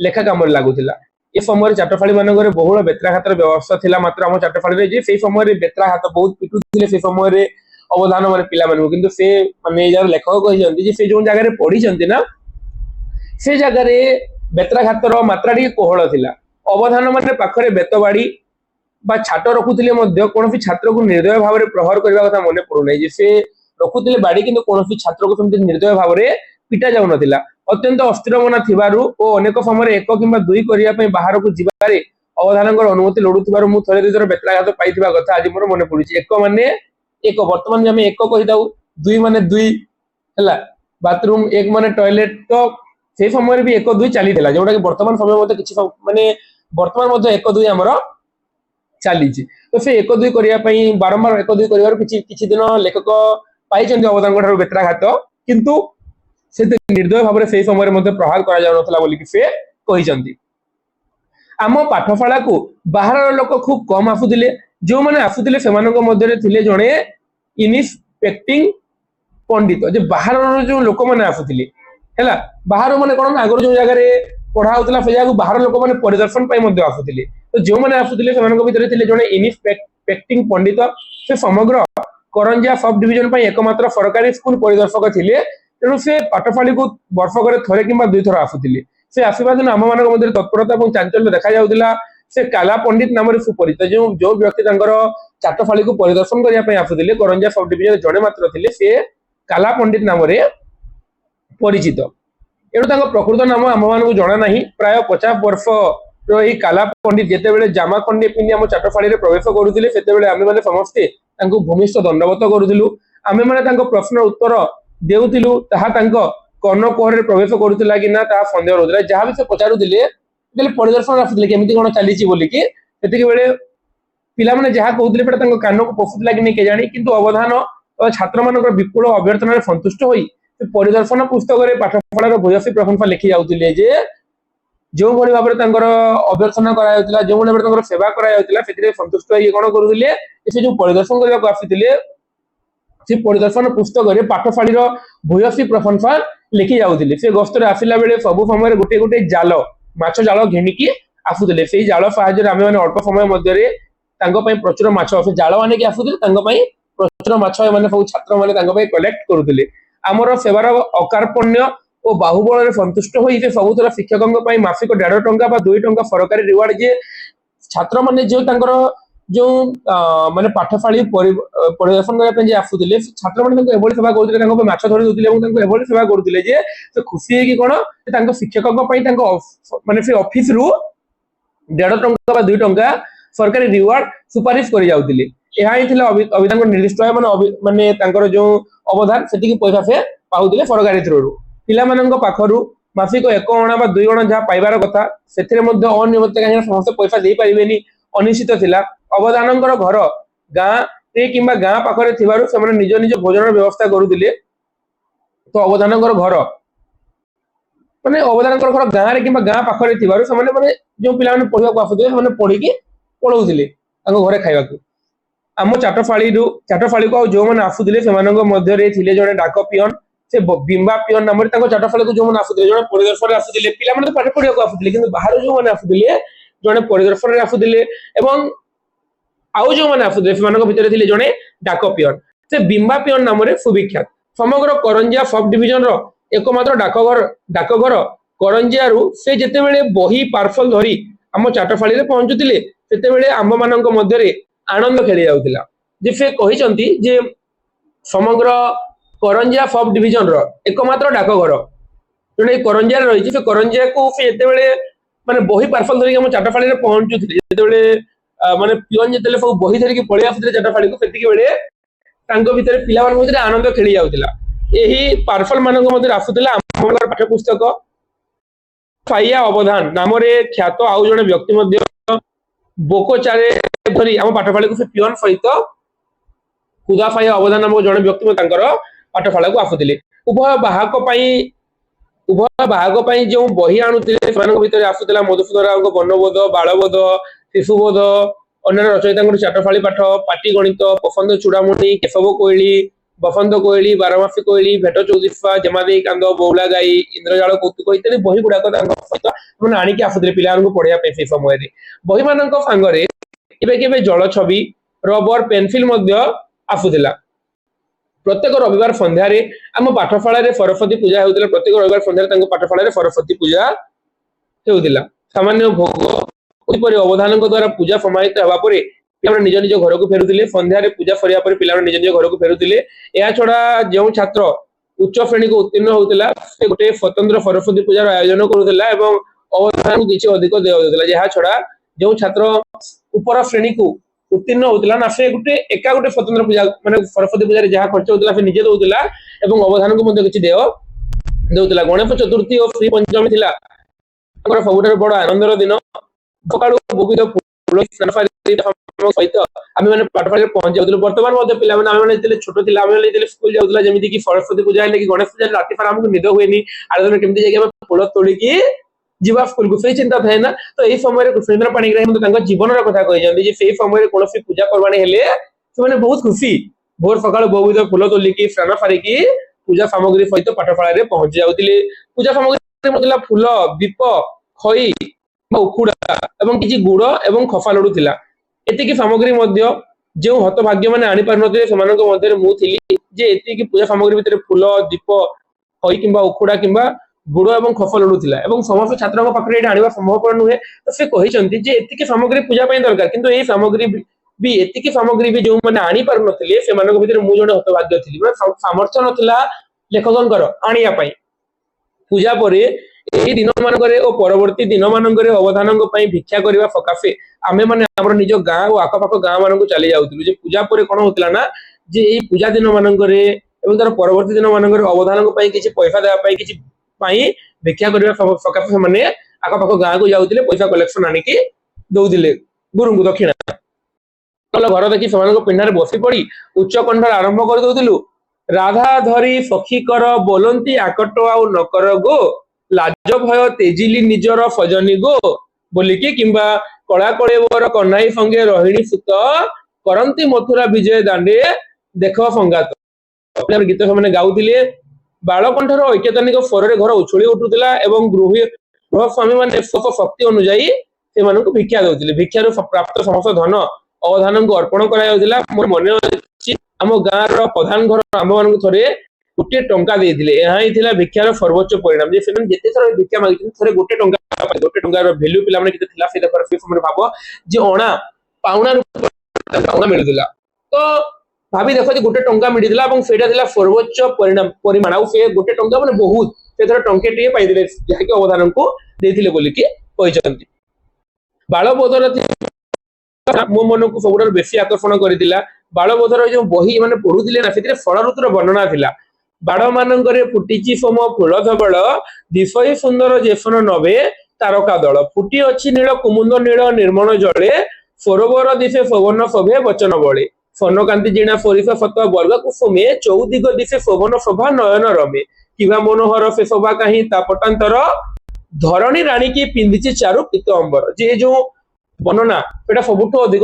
ଲେଖା କାମରେ ଲାଗୁଥିଲା। ଏ ସମୟରେ ଚାଟଶାଳୀ ମାନଙ୍କରେ ବହୁଳ ବେତ୍ରାଘାତର ବ୍ୟବସ୍ଥା ଥିଲା। ମାତ୍ର ଆମ ଚାଟଶାଳୀରେ ଯେ ସେଇ ସମୟରେ ବେତ୍ରାଘାତ ବହୁତ ପିଟୁଥିଲେ ସେ ସମୟରେ ଅବଦାନ ମାନେ ପିଲାମାନଙ୍କୁ, କିନ୍ତୁ ସେ ମାନେ ଯାହାର ଲେଖକ କହିଛନ୍ତି ଯେ ସେ ଯୋଉ ଜାଗାରେ ପଢିଛନ୍ତି ନା ସେ ଜାଗାରେ ବେତ୍ରାଘାତର ମାତ୍ରା ଟିକେ କୋହଳ ଥିଲା। ଅବଧାନ ମାନେ ପାଖରେ ବେତବାଡି ବା ଛାଟ ରଖୁଥିଲେ ମଧ୍ୟ କୌଣସି ଛାତ୍ରକୁ ନିର୍ଦ୍ଦୟ ଭାବରେ ପ୍ରହାର କରିବା କଥା ମନେ ପଡୁନାହିଁ। ଯେ ସେ ରଖୁଥିଲେ ବାଡି, କିନ୍ତୁ କୌଣସି ଛାତ୍ରକୁ ସେମିତି ନିର୍ଦ୍ଦୟ ଭାବରେ ପିଟା ଯାଉନଥିଲା। ଅତ୍ୟନ୍ତ ଅସ୍ଥିର ମନା ଥିବାରୁ ଓ ଅନେକ ସମୟରେ 1 କିମ୍ବା 2 କରିବା ପାଇଁ ବାହାରକୁ ଯିବାରେ ଅବଧାନଙ୍କର ଅନୁମତି ଲୋଡୁଥିବାରୁ ମୁଁ ଥରେ ଦୁଇଥର ବେତ୍ରାଘାତ ପାଇଥିବା କଥା ଆଜି ମୋର ମନେ ପଡୁଛି। 1 ମାନେ 1, ବର୍ତ୍ତମାନ ଆମେ 1 କହିଥାଉ, 2 ମାନେ 2 ହେଲା, ବାଥରୁମ, 1 ମାନେ ଟଏଲେଟ। ତ ସେଇ ସମୟରେ ବି 1 2 ଚାଲିଥିଲା, ଯୋଉଟା କି ବର୍ତ୍ତମାନ ସମୟ ମଧ୍ୟ କିଛି ମାନେ ବର୍ତ୍ତମାନ ମଧ୍ୟ 1 2 ଆମର ଚାଲିଛି। ତ ସେ 1 2 କରିବା ପାଇଁ ବାରମ୍ବାର 1 2 କରିବାରୁ କିଛି ଦିନ ଲେଖକ ପାଇଛନ୍ତି ଅବଦାନଙ୍କ ଠାରୁ ବେତ୍ରାଘାତ, କିନ୍ତୁ ସେ ନିର୍ଦ୍ଦୟ ଭାବରେ ସେଇ ସମୟରେ ମଧ୍ୟ ପ୍ରହାର କରାଯାଉନଥିଲା ବୋଲିକି ସେ କହିଛନ୍ତି। ଆମ ପାଠଶାଳାକୁ ବାହାରର ଲୋକ ଖୁବ କମ ଆସୁଥିଲେ। ଯେଉଁମାନେ ଆସୁଥିଲେ ସେମାନଙ୍କ ମଧ୍ୟରେ ଥିଲେ ଜଣେ ଇନିସ୍ପେକ୍ଟିଂ ପଣ୍ଡିତ। ଯେ ବାହାରର ଯୋଉ ଲୋକମାନେ ଆସୁଥିଲେ ହେଲା, ବାହାର ମାନେ କଣ, ଆଗରୁ ଯୋଉ ଜାଗାରେ ପଢା ହଉଥିଲା ସେ ଜାଗାକୁ ବାହାର ଲୋକମାନେ ପରିଦର୍ଶନ ପାଇଁ ମଧ୍ୟ ଆସୁଥିଲେ। ତ ଯେଉଁମାନେ ଆସୁଥିଲେ ସେମାନଙ୍କ ଭିତରେ ଥିଲେ ଜଣେ ଇନିସ୍ପେକ୍ଟିଂ ପଣ୍ଡିତ। ସେ ସମଗ୍ର କରଞ୍ଜିଆ ସବ୍ ଡିଭିଜନ ପାଇଁ ଏକମାତ୍ର ସରକାରୀ ସ୍କୁଲ ପରିଦର୍ଶକ ଥିଲେ, ତେଣୁ ସେ ପାଠଶାଳୀକୁ ବର୍ଷକରେ ଥରେ କିମ୍ବା 2 ଥର ଆସୁଥିଲେ। ସେ ଆସିବା ଦିନ ଆମମାନଙ୍କ ମଧ୍ୟରେ ତତ୍ପରତା ଏବଂ ଚାଞ୍ଚଲ୍ୟ ଦେଖାଯାଉଥିଲା। ସେ କାଲା ପଣ୍ଡିତ ନାମରେ ସୁପରିଚିତ। ଯୋଉ ବ୍ୟକ୍ତି ତାଙ୍କର ଚାଟଶାଳୀକୁ ପରିଦର୍ଶନ କରିବା ପାଇଁ ଆସୁଥିଲେ, କରଞ୍ଜିଆ ସବ୍ ଡିଭିଜନ ଜଣେ ମାତ୍ର ଥିଲେ, ସେ କାଲା ପଣ୍ଡିତ ନାମରେ ପରିଚିତ। ଏଣୁ ତାଙ୍କ ପ୍ରକୃତ ନାମ ଆମମାନଙ୍କୁ ଜଣା ନାହିଁ। ପ୍ରାୟ 50 ବର୍ଷର ଏହି କାଲା ପଣ୍ଡିତ ଯେତେବେଳେ ଜାମା ଖଣ୍ଡେ ପିନ୍ଧି ଆମ ଚାଟଶାଳୀରେ ପ୍ରବେଶ କରୁଥିଲେ, ସେତେବେଳେ ଆମେମାନେ ସମସ୍ତେ ତାଙ୍କୁ ଭୂମିଷ୍ଠ ଦଣ୍ଡବତ କରୁଥିଲୁ। ଆମେମାନେ ତାଙ୍କ ପ୍ରଶ୍ନର ଉତ୍ତର ଦେଉଥିଲୁ, ତାହା ତାଙ୍କ କର୍ଣ୍ଣ କୁହରରେ ପ୍ରବେଶ କରୁଥିଲା କି ନା ତାହା ସନ୍ଦେହ ରହୁଥିଲା। ଯାହା ବି ସେ ପଚାରୁଥିଲେ, ପରିଦର୍ଶନ ଆସୁଥିଲେ କେମିତି କଣ ଚାଲିଛି ବୋଲିକି, ସେତିକି ବେଳେ ପିଲାମାନେ ଯାହା କହୁଥିଲେ ସେଟା ତାଙ୍କ କାନକୁ ପଶୁଥିଲା କି ନାହିଁ କେଜାଣି, କିନ୍ତୁ ଅବଧାନ ଛାତ୍ରମାନଙ୍କର ବିପୁଳ ଅଭ୍ୟର୍ଥନାରେ ସନ୍ତୁଷ୍ଟ ହୋଇ ସେ ପରିଦର୍ଶନ ପୁସ୍ତକରେ ପାଠଶାଳାର ଭୂୟସୀ ପ୍ରଶଂସା ଲେଖି ଯାଉଥିଲେ ଯେ ଯେଉଁଭଳି ଭାବରେ ତାଙ୍କର ଅଭ୍ୟର୍ଥନା କରାଯାଉଥିଲା, ଯେଉଁଭଳି ଭାବରେ ତାଙ୍କର ସେବା କରାଯାଉଥିଲା, ସେଥିରେ ସନ୍ତୁଷ୍ଟ ହେଇ କଣ କରୁଥିଲେ, ସେ ଯୋଉ ପରିଦର୍ଶନ କରିବାକୁ ଆସିଥିଲେ ସେ ପରିଦର୍ଶନ ପୁସ୍ତକରେ ପାଠଶାଳୀର ଭୂୟସୀ ପ୍ରଶଂସା ଲେଖି ଯାଉଥିଲେ। ସେ ଗସ୍ତରେ ଆସିଲା ବେଳେ ସବୁ ସମୟରେ ଗୋଟେ ଗୋଟେ ଜାଲ, ମାଛ ଜାଳ ଘେନିକି ଆସୁଥିଲେ। ସେଇ ଜାଳ ସାହାଯ୍ୟରେ ଆମେମାନେ ଅଳ୍ପ ସମୟ ମଧ୍ୟରେ ତାଙ୍କ ପାଇଁ ପ୍ରଚୁର ମାଛ, ସେ ଜାଳ ଆଣିକି ଆସୁଥିଲେ, ତାଙ୍କ ପାଇଁ ପ୍ରଚୁର ମାଛ ଏମାନେ ସବୁ ଛାତ୍ରମାନେ ତାଙ୍କ ପାଇଁ କଲେକ୍ଟ କରୁଥିଲେ। ଆମର ସେବାର ଅକାର୍ପଣ୍ୟ ଓ ବାହୁବଳରେ ସନ୍ତୁଷ୍ଟ ହୋଇ ସେ ସବୁଥର ଶିକ୍ଷକଙ୍କ ପାଇଁ ମାସିକ 1.5 ଟଙ୍କା ବା 2 ଟଙ୍କା ସରକାରୀ ରିୱାର୍ଡ, ଯେ ଛାତ୍ରମାନେ ଯୋଉ ତାଙ୍କର ଯୋଉ ମାନେ ପାଠଶାଳୀ ପରିଦର୍ଶନ କରିବା ପାଇଁ ଯେ ଆସୁଥିଲେ, ଛାତ୍ରମାନେ ତାଙ୍କୁ ଏଭଳି ସେବା କରୁଥିଲେ, ତାଙ୍କ ପାଇଁ ମାଛ ଧରି ଦଉଥିଲେ ଏବଂ ତାଙ୍କୁ ଏଭଳି ସେବା କରୁଥିଲେ ଯେ ସେ ଖୁସି ହେଇକି କଣ ତାଙ୍କ ଶିକ୍ଷକଙ୍କ ପାଇଁ ତାଙ୍କ ମାନେ ସେ ଅଫିସରୁ 1.5 ଟଙ୍କା ବା 2 ଟଙ୍କା ସରକାରୀ ରିୱାର୍ଡ ସୁପାରିଶ କରି ଯାଉଥିଲେ। ଏହା ହିଁ ଥିଲା ଅଭିଧାନଙ୍କ ନିର୍ଦ୍ଦିଷ୍ଟ ମାନେ ତାଙ୍କର ଯୋଉ ଅବଦାନ, ସେତିକି ପଇସା ସେ ପାଉଥିଲେ ସରକାରୀ ଥ୍ରୋରୁ। ପିଲାମାନଙ୍କ ପାଖରୁ ମାସିକ 1 ଅଣା ବା 2 ଅଣା ଯାହା ପାଇବାର କଥା, ସେଥିରେ ମଧ୍ୟ ଅନିୟମିତ, କାହିଁକିନା ସମସ୍ତେ ପଇସା ଦେଇପାରିବେନି, ଅନିଶ୍ଚିତ ଥିଲା। ଅବଦାନଙ୍କର ଘର ଗାଁରେ କିମ୍ବା ଗାଁ ପାଖରେ ଥିବାରୁ ସେମାନେ ନିଜ ନିଜ ଭୋଜନର ବ୍ୟବସ୍ଥା କରୁଥିଲେ। ତ ଅବଦାନଙ୍କର ଘର ଗାଁରେ କିମ୍ବା ଗାଁ ପାଖରେ ଥିବାରୁ ସେମାନେ ମାନେ ଯୋଉ ପିଲାମାନେ ପଢିବାକୁ ଆସୁଥିଲେ ସେମାନେ ପଢିକି ପଳଉଥିଲେ ତାଙ୍କ ଘରେ ଖାଇବାକୁ। ଆମ ଚାଟଶାଳୀକୁ ଆଉ ଯୋଉମାନେ ଆସୁଥିଲେ ସେମାନଙ୍କ ମଧ୍ୟରେ ଥିଲେ ଜଣେ ଡାକ ପିଅନ, ସେ ବିମ୍ବା ପିଅନ ନାମରେ ତାଙ୍କ ଚାଟଶାଳୀକୁ ଯୋଉମାନେ ଆସୁଥିଲେ, ଜଣେ ପରିଦର୍ଶନରେ ଆସୁଥିଲେ। ପିଲାମାନେ ତ ପାଠ ପଢିବାକୁ ଆସୁଥିଲେ, କିନ୍ତୁ ବାହାରୁ ଯୋଉମାନେ ଆସୁଥିଲେ ଜଣେ ପରିଦର୍ଶନରେ ଆସୁଥିଲେ ଏବଂ ଆଉ ଯୋଉମାନେ ଆସୁଥିଲେ ସେମାନଙ୍କ ଭିତରେ ଥିଲେ ଜଣେ ଡାକ ପିଅନ। ସେ ବିମ୍ବା ପିଅନ ନାମରେ ସୁବିଖ୍ୟାତ। ସମଗ୍ର କରଞ୍ଜିଆ ସବ୍ ଡିଭିଜନର ଏକମାତ୍ର ଡାକଘର କରଞ୍ଜିଆରୁ ସେ ଯେତେବେଳେ ବହି ପାର୍ସଲ ଧରି ଆମ ଚାଟଶାଳୀରେ ପହଞ୍ଚୁଥିଲେ, ସେତେବେଳେ ଆମ୍ଭମାନଙ୍କ ମଧ୍ୟରେ ଆନନ୍ଦ ଖେଳି ଯାଉଥିଲା। ଯେ ସେ କହିଛନ୍ତି ଯେ ସମଗ୍ର କରଞ୍ଜିଆ ସବ୍ ଡିଭିଜନ ର एकमात्र डाकघर जोटा करंजिया रही से करंजिया को ये माने बही पार्सल धरिक चाटफाड़ी में पहुंचुली जो माने पिओन जो सब बही धरिक पलि आसुले चाटफाड़ी को सेतिक बेले भितर पिला भितर आनंद खेली जाऊला यही पार्सल मान आसूला आम पाठ्य पुस्तक फाइया अवधान नाम ख्यात आउ जड़े व्यक्ति बोकोचारे धरी आम पाठशाला को पिओन सहित खुदा फाइया अवधान नामक जड़े व्यक्ति पाठशाला को आसुले उभय बाहक जो बही आणुले भितर आसूला मधुसूदन राव वर्णबोध बालबोध शिशुबोध अन्य रचयिता चाटफाड़ी पाठ पाटी गणित पसंद चूड़ामणि केशव कोइली बसंत कोइली बारमासी कोइली भेट चौदिफा जमादेई कांद बौला गाई इंद्रजाल कौतुक इत्यादि बही गुड़ाक सहित आणिकी आसुले पिला पढ़ाई से समय बही मान सांगे केबे जल छवि रबर पेनसिल आसूला प्रत्येक रविवार संध्यारे आम पाठशाला सरस्वती पूजा होता प्रत्येक रविवार संध्यारे पाठशाला सरस्वती पूजा होता सामान्य भोग अवधान द्वारा पूजा समाहित होगापर पिला निज निज घर को फेरुले संध्यारे पूजा सरिया पर पिला निज निज घर को फेरुले या छड़ा जो छात्र उच्च श्रेणी को उत्तीर्ण होता से गोटे स्वतंत्र सरस्वती पूजार आयोजन करुला अवधान को किसी अधिक दिया जहाँ छड़ा जो छात्र उपर श्रेणी को उत्तीर्ण होता ना से गोटे एका गोटे स्वतंत्र पूजा माने सरस्वती पूजा जहाँ खर्च होता से निजे दौला अवधान को किसी देय दौला गणेश चतुर्थी और श्री पंचमी थिला सबुठ बड़ आनंदर दिन सकाळु बहुत फूल सहित आम मैंने पाठशाला पहुंच जाऊँ बर्तमान पे छोट थी स्कूल जाऊला जमी कि सरस्वती पूजा है कि गणेश पूजा रात सारा आमको निद हुए आलोचना केमती जाइए फूल तोड़िकी जीवा स्कूल को सही चिंता थाए ना तो यही समय कृष्णेन्द्र पाणिग्राही जीवन कथा कहते से समय कौन पूजा पर्वाणी हेले से बहुत खुशी भोर सकाल बहुत फूल तोलिकी स्नान सारिकी पूजा सामग्री सहित पाठशाला पहुंची जाऊे पूजा सामग्री फूल दीप खई उखुड़ा एवं किसी गुड़ एवं खफा लडू थिला एतिकी सामग्री जो हतभाग्य मैंने आनी पार नथिले मुझे एतिकी पूजा सामग्री भितर फूल दीप खई किंबा उखुड़ा किंबा गुड़ एवं खफा लडू थिला एवं समस्त छात्रों पाखे आनिबा संभवपर नुहे तो से कहिसंती जे एतिकी सामग्री पूजा पई दरकार किंतु एही सामग्री भी एतिकी सामग्री भी जो मैंने आनी पार नथिले से मानक भितर मु जने हतभाग्य थिली मतलब सामर्थ्य नथिला लेखकंकर आनिया पई पूजा परे एही दिन मानकरे और परवर्ती दिन मानकरे अवधानक पई भिक्षा करबा सकाशे आमे माने हमर निज गां और आखपाख गां मानक चली जाउतिलु जे पूजा परे कोन होतिला ना जे एही पूजा दिन मानकरे एवं तार परवर्ती दिन मानकरे अवधानक पई किछि पैसा देबा पई किछि पई भिक्षा करबा सकाशे माने आखपाख गां को जाउतिले पैसा कलेक्शन आनिकी दउदिले गुरु को दक्षिणा कल घर देखि समानक पिंडारे बसी पड़ी उच्च कंठ आरंभ कर दउतिलु राधा धरी सखी कर बोलंती आकट आउ नकर गो लाज भय तेजिली निजर फजनी गो बोलिकी किंबा कड़ा कड़ेवर कन्हाई संगे रोहिणी सुत करंती मथुरा विजय दांडे देख संगात गीत से गाउतिले बालकंठर ऐक्यतानिक स्वर घर उछुली उठुला एवं गृह स्वामी मान शक्ति अनुजाई से भिक्षा दउतिले भिक्षार प्राप्त समस्त धन अवधान को अर्पण करा मोर मन अछि आम गाँव प्रधान घर आम मान थे गोटे टंका देइथिले यहाँ ही थिला भिक्षार सर्वोच्च परिणाम जे सेमन जेते थर भिक्षा मागिथिन थरे गोटे टंकार वैल्यू पिला माने किते थिला से देखर से समय भाबो जे अणा पाउना पाउना मिलुदिला तो भाबी देखो जे गोटे टंका मिलुदिला एवं सेटा थिला सर्वोच्च परिमाण आ से गोटे टंका माने बहुत से थर टंके टिए पाइदिले जहा कि अवधान को देथिले बोली कि कहिसंती बालबोधर मो मन को सबुठार बेसी आकर्षण करथिला बालबोधर जो बही माने पढुथिले ना सेतिरे फल ऋतुर वर्णना थिला बाड़ मानकरे फुटिची सोम फूल धवल दिशई सुंदर जेसन नभे तारका दल फुटी अच्छी नील कुमुद नील निर्मल जले सरोवर दिशे शोभन शोभे वचन बले स्वर्णकांति जीणा सरिष सत वर्ग कुसुमे चौदिग दिशे शोभन शोभा नयन रमे किवा मनोहर से शोभा कहीं तापटांतर धरणी राणी की पिंधिची चारु पीत अंबर जे जो वर्णना एटा सबुठु अधिक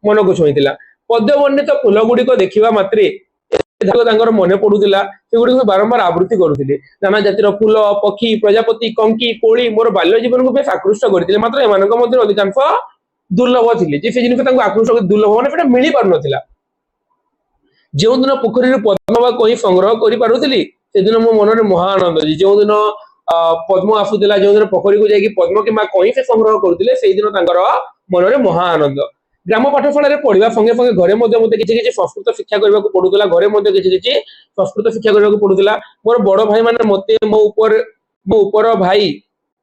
मन को छुईला पद्य वर्णित फूल गुड़िक देखा मात्रे मन पड़ूला से बारंबार आवृत्ति करुले नाना जातिर फूल पक्षी प्रजापति कंकी कोली मोर बाल्य जीवन को बेस आकृष्ट करते मात्र एम अधिकांश दुर्लभ थे जिन आकृष्ट दुर्लभ मैंने मिल पार ना जो दिन पोखरी पद्म कही संग्रह करी से दिन मो मन में महा आनंद जो दिन पद्म आसूला जो दिन पोखरी को जाकि पद्म कि कही से संग्रह करुले से दिन मन में महा आनंद ଗ୍ରାମ ପାଠଶାଳାରେ ପଢିବା ସଙ୍ଗେ ସଙ୍ଗେ ଘରେ ମଧ୍ୟ ମୋତେ କିଛି କିଛି ସଂସ୍କୃତ ଶିକ୍ଷା କରିବାକୁ ପଡୁଥିଲା। ଘରେ ମଧ୍ୟ କିଛି କିଛି ସଂସ୍କୃତ ଶିକ୍ଷା କରିବାକୁ ପଡୁଥିଲା। ମୋର ବଡ ଭାଇ ମାନେ ମୋତେ ମୋ ଉପର ଭାଇ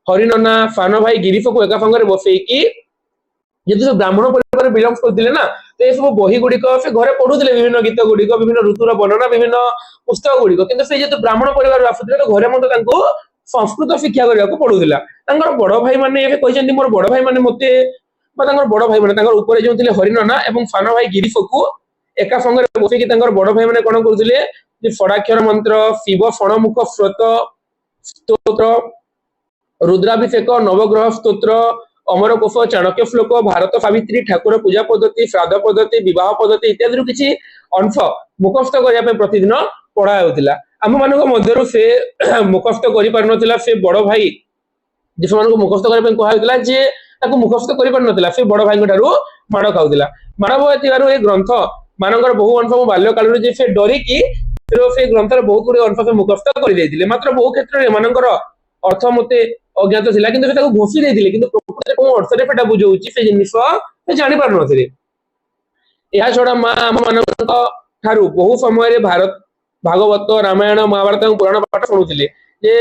ହରିନନା, ସାନ ଭାଇ ଗିରିଶକୁ ଏକା ସାଙ୍ଗରେ ବସେଇକି, ଯେହେତୁ ସେ ବ୍ରାହ୍ମଣ ପରିବାରରେ ବିଲଙ୍ଗ କରୁଥିଲେ ନା, ତ ଏ ସବୁ ବହି ଗୁଡିକ ସେ ଘରେ ପଢୁଥିଲେ, ବିଭିନ୍ନ ଗୀତ ଗୁଡିକ, ବିଭିନ୍ନ ଋତୁର ବର୍ଣ୍ଣନା, ବିଭିନ୍ନ ପୁସ୍ତକ ଗୁଡିକ। କିନ୍ତୁ ସେ ଯେହେତୁ ବ୍ରାହ୍ମଣ ପରିବାରରୁ ଆସୁଥିଲେ, ତ ଘରେ ମଧ୍ୟ ତାଙ୍କୁ ସଂସ୍କୃତ ଶିକ୍ଷା କରିବାକୁ ପଡୁଥିଲା। ତାଙ୍କର ବଡ ଭାଇ ମାନେ ଏବେ କହିଛନ୍ତି, ମୋର ବଡ ଭାଇ ମାନେ ମୋତେ ବା ତାଙ୍କର ବଡ ଭାଇ ମାନେ ତାଙ୍କର ଉପରେ ଯେଉଁ ଥିଲେ ହରିନନା ଏବଂ ସାନ ଭାଇ ଗିରିଶକୁ ଏକା ସଙ୍ଗରେ ବସେଇକି ତାଙ୍କର ବଡ ଭାଇ ମାନେ କଣ କରୁଥିଲେ, ଯେ ଷଡ଼ାକ୍ଷର ମନ୍ତ୍ର, ଶିବ ଷଣମୁଖ ସ୍ତୋତ୍ର, ରୁଦ୍ରାଭିଷେକ, ନବଗ୍ରହ ସ୍ତୋତ୍ର, ଅମରकोश, ଚାଣକ୍ୟ ଶ୍ଲୋକ, ଭାରତ ସାବିତ୍ରୀ, ଠାକୁର ପୂଜା ପଦ୍ଧତି, ଶ୍ରାଦ୍ଧ ପଦ୍ଧତି, ବିବାହ ପଦ୍ଧତି ଇତ୍ୟାଦିରୁ କିଛି ଅଂଶ ମୁଖସ୍ଥ କରିବା ପାଇଁ ପ୍ରତିଦିନ ପଢା ହେଉଥିଲା। ଆମ ମାନଙ୍କ ମଧ୍ୟରୁ ସେ ମୁଖସ୍ଥ କରିପାରୁନଥିଲା, ସେ ବଡ ଭାଇ ଯେ ସେମାନଙ୍କୁ ମୁଖସ୍ଥ କରିବା ପାଇଁ କୁହାଯାଉଥିଲା, ଯେ ତାକୁ ମୁଖସ୍ଥ କରିପାରୁନଥିଲା, ସେ ବଡ ଭାଇଙ୍କ ଠାରୁ ମାଡ ଖାଉଥିଲା। ମାଡ ଭୟ ଥିବାରୁ ଏ ଗ୍ରନ୍ଥ ମାନଙ୍କର ବହୁ ଅଂଶ ମୁଁ ବାଲ୍ୟ କାଳରୁ ଯେ ସେ ଡରିକି ସେ ଗ୍ରନ୍ଥର ବହୁତ ଗୁଡିଏ ଅଂଶ ସେ ମୁଖସ୍ଥ କରିଦେଇଥିଲେ। ମାତ୍ର ବହୁ କ୍ଷେତ୍ରରେ ଏମାନଙ୍କର ଅର୍ଥ ମୋତେ ଅଜ୍ଞାତ ଥିଲା, କିନ୍ତୁ ସେ ତାକୁ ଘୋଷି ଦେଇଥିଲେ, କିନ୍ତୁ ପ୍ରକୃତରେ କୋଉ ଅର୍ଥରେ ସେଟା ବୁଝଉଛି ସେ ଜିନିଷ ସେ ଜାଣିପାରୁନଥିଲେ। ଏହା ଛଡା ମା ଆମ ମାନଙ୍କ ଠାରୁ ବହୁ ସମୟରେ ଭାଗବତ, ରାମାୟଣ, ମହାଭାରତ ଏବଂ ପୁରାଣ ପାଠ ଶୁଣୁଥିଲେ। ଯେ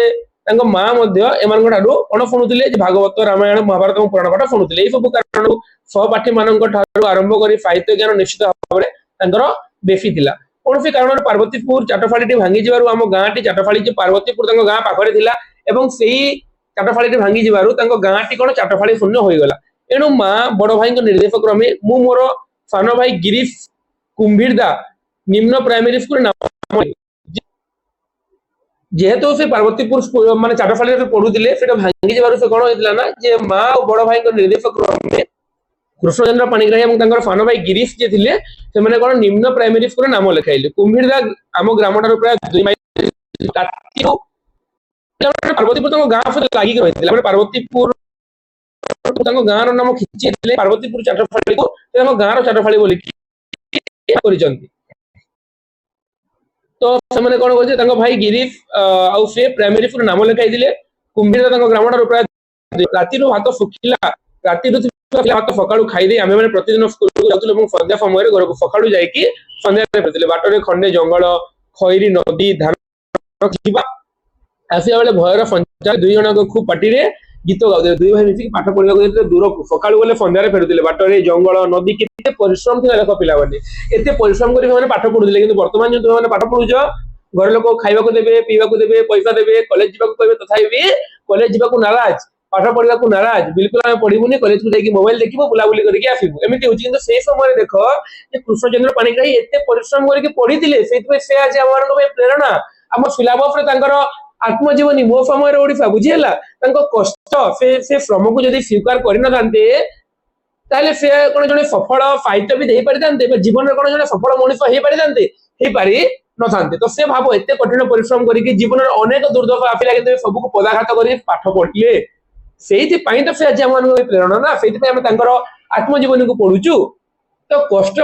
ତାଙ୍କ ମା ମଧ୍ୟ ଏମାନଙ୍କ ଠାରୁ କଣ ଶୁଣୁଥିଲେ, ଯେ ଭାଗବତ, ରାମାୟଣ, ମହାଭାରତ ଏବଂ ପୁରାଣ ପାଠ ଶୁଣୁଥିଲେ। ଏଇ ସବୁ କାରଣରୁ ସହପାଠୀ ମାନଙ୍କ ଠାରୁ ଆରମ୍ଭ କରି ସାହିତ୍ୟ ଜ୍ଞାନ ନିଶ୍ଚିତ ଭାବରେ ତାଙ୍କର ବେଶୀ ଥିଲା। କୌଣସି କାରଣରୁ ପାର୍ବତୀପୁର ଚାଟଫାଳିଟି ଭାଙ୍ଗି ଯିବାରୁ ଆମ ଗାଁଟି ଚାଟଫାଳି, ଯେ ପାର୍ବତୀପୁର ତାଙ୍କ ଗାଁ ପାଖରେ ଥିଲା ଏବଂ ସେଇ ଚାଟଫାଳିଟି ଭାଙ୍ଗି ଯିବାରୁ ତାଙ୍କ ଗାଁଟି କଣ ଚାଟଫାଳି ଶୂନ୍ୟ ହୋଇଗଲା। ଏଣୁ ମା ବଡ ଭାଇଙ୍କ ନିର୍ଦ୍ଦେଶ କ୍ରମେ ମୁଁ ମୋର ସାନ ଭାଇ ଗିରିଶ କୁମ୍ଭୀରଦା ନିମ୍ନ ପ୍ରାଇମେରୀ ସ୍କୁଲ ନାମ, ଯେହେତୁ ସେ ପାର୍ବତୀପୁର ମାନେ ଚାଟଫାଳିରେ ପଢୁଥିଲେ, ସେଟା ଭାଙ୍ଗି ଯିବାରୁ ସେ କଣ ହେଇଥିଲା ନା, ଯେ ମା ଓ ବଡ ଭାଇଙ୍କ ନିର୍ଦ୍ଦେଶ କ୍ରମେ କୃଷ୍ଣଚନ୍ଦ୍ର ପାଣିଗ୍ରାହୀ ଏବଂ ତାଙ୍କର ସାନ ଭାଇ ଗିରିଶ ଯେ ଥିଲେ, ସେମାନେ କଣ ନିମ୍ନ ପ୍ରାଇମେରୀ ସ୍କୁଲରେ ନାମ ଲେଖାଇଲେ। କୁମ୍ଭୀରଦା ଆମ ଗ୍ରାମଠାରୁ ପ୍ରାୟ 2 ମାଇଲ, ପାର୍ବତୀପୁର ତାଙ୍କ ଗାଁ ସହିତ ଲାଗିକି ରହିଥିଲା। ପାର୍ବତୀପୁର ତାଙ୍କ ଗାଁର ନାମ ଖିଚିଥିଲେ, ପାର୍ବତୀପୁର ଚାଟଫାଳିକୁ ତାଙ୍କ ଗାଁର ଚାଟଫାଳି ବୋଲି କରିଛନ୍ତି। ତ ସେମାନେ କଣ କରିଥିଲେ, ତାଙ୍କ ଭାଇ ଗିରିଶ ଆଉ ସେ ପ୍ରାଇମେରୀ ସ୍କୁଲ ନାମ ଲେଖାଇଥିଲେ। କୁମ୍ଭୀରଦା ତାଙ୍କ ଗ୍ରାମଠାରୁ ପ୍ରାୟ ରାତିରୁ ଭାତ ଶୁଖିଲା, ରାତିରୁ ଭାତ ସକାଳୁ ଖାଇଦେଇ ଆମେମାନେ ପ୍ରତିଦିନ ସ୍କୁଲକୁ ଯାଉଥିଲୁ ଏବଂ ସନ୍ଧ୍ୟା ସମୟରେ ଘରକୁ ସକାଳୁ ଯାଇକି ସନ୍ଧ୍ୟାରେ ଫେରୁଥିଲେ। ବାଟରେ ଖଣ୍ଡେ ଜଙ୍ଗଲ, ଖଇରୀ ନଦୀ, ଧାନ ଯିବା ଆସିବା ବେଳେ ଭୟର ସଞ୍ଚାର, 2 ଜଣଙ୍କ ଖୁବ୍ ପାଟିରେ ଗୀତ ଗାଉଥିଲେ। 2 ଭାଇ ମିଶିକି ପାଠ ପଢିବାକୁ ଯାଇଥିଲେ ଦୂରକୁ, ସକାଳୁ ଗଲେ ସନ୍ଧ୍ୟାରେ ଫେରୁଥିଲେ। ବାଟରେ ଜଙ୍ଗଳ, ନଦୀ, କେତେ ପରିଶ୍ରମ ଥିଲା ଦେଖ ପିଲାମାନେ, ଏତେ ପରିଶ୍ରମ କରି ସେମାନେ ପାଠ ପଢୁଥିଲେ। କିନ୍ତୁ ବର୍ତ୍ତମାନ ଯୋଉ ତୁମେ ପାଠ ପଢୁଛ, ଘର ଲୋକ ଖାଇବାକୁ ଦେବେ, ପିଇବାକୁ ଦେବେ, ପଇସା ଦେବେ, କଲେଜ ଯିବାକୁ କହିବେ, ତଥାପି ବି କଲେଜ ଯିବାକୁ ନାରାଜ, ପାଠ ପଢିବାକୁ ନାରାଜ, ବିଲକୁଲ ଆମେ ପଢିବୁନି, କଲେଜକୁ ଯାଇକି ମୋବାଇଲ ଦେଖିବୁ, ବୁଲାବୁଲି କରିକି ଆସିବୁ, ଏମିତି ହଉଛି। କିନ୍ତୁ ସେଇ ସମୟରେ ଦେଖ ଯେ କୃଷ୍ଣଚନ୍ଦ୍ର ପାଣିଗ୍ରାହୀ ଏତେ ପରିଶ୍ରମ କରିକି ପଢିଥିଲେ, ସେଇଥିପାଇଁ ସେ ଆଜି ଆମମାନଙ୍କ ପାଇଁ ପ୍ରେରଣା। ଆମ ସିଲାବସରେ ତାଙ୍କର ଆତ୍ମଜୀବନୀ, ମୋ ସମୟରେ ଓଡିଶା, ବୁଝି ହେଲା, ତାଙ୍କ କଷ୍ଟ, ସେ ଶ୍ରମକୁ ଯଦି ସ୍ୱୀକାର କରିନଥାନ୍ତେ, ତାହେଲେ ସେ କଣ ଜଣେ ସଫଳ ସାହିତ୍ୟବିଦ ହେଇପାରିଥାନ୍ତେ, ବା ଜୀବନରେ କଣ ଜଣେ ସଫଳ ମଣିଷ ହେଇପାରିଥାନ୍ତେ? ହେଇପାରି ନଥାନ୍ତେ। ତ ସେ ଭାବ ଏତେ କଠିନ ପରିଶ୍ରମ କରିକି ଜୀବନରେ ଅନେକ ଦୁର୍ଦ୍ଦଶା ଆସିଲା, କିନ୍ତୁ ସବୁକୁ ପଦାଘାତ କରି ପାଠ ପଢିଲେ। ସେଇଥିପାଇଁ ତ ସେ ଆଜି ଆମମାନଙ୍କ ପ୍ରେରଣା ନା, ସେଇଥିପାଇଁ ଆମେ ତାଙ୍କର ଆତ୍ମଜୀବନୀକୁ ପଢୁଛୁ। ତ କଷ୍ଟ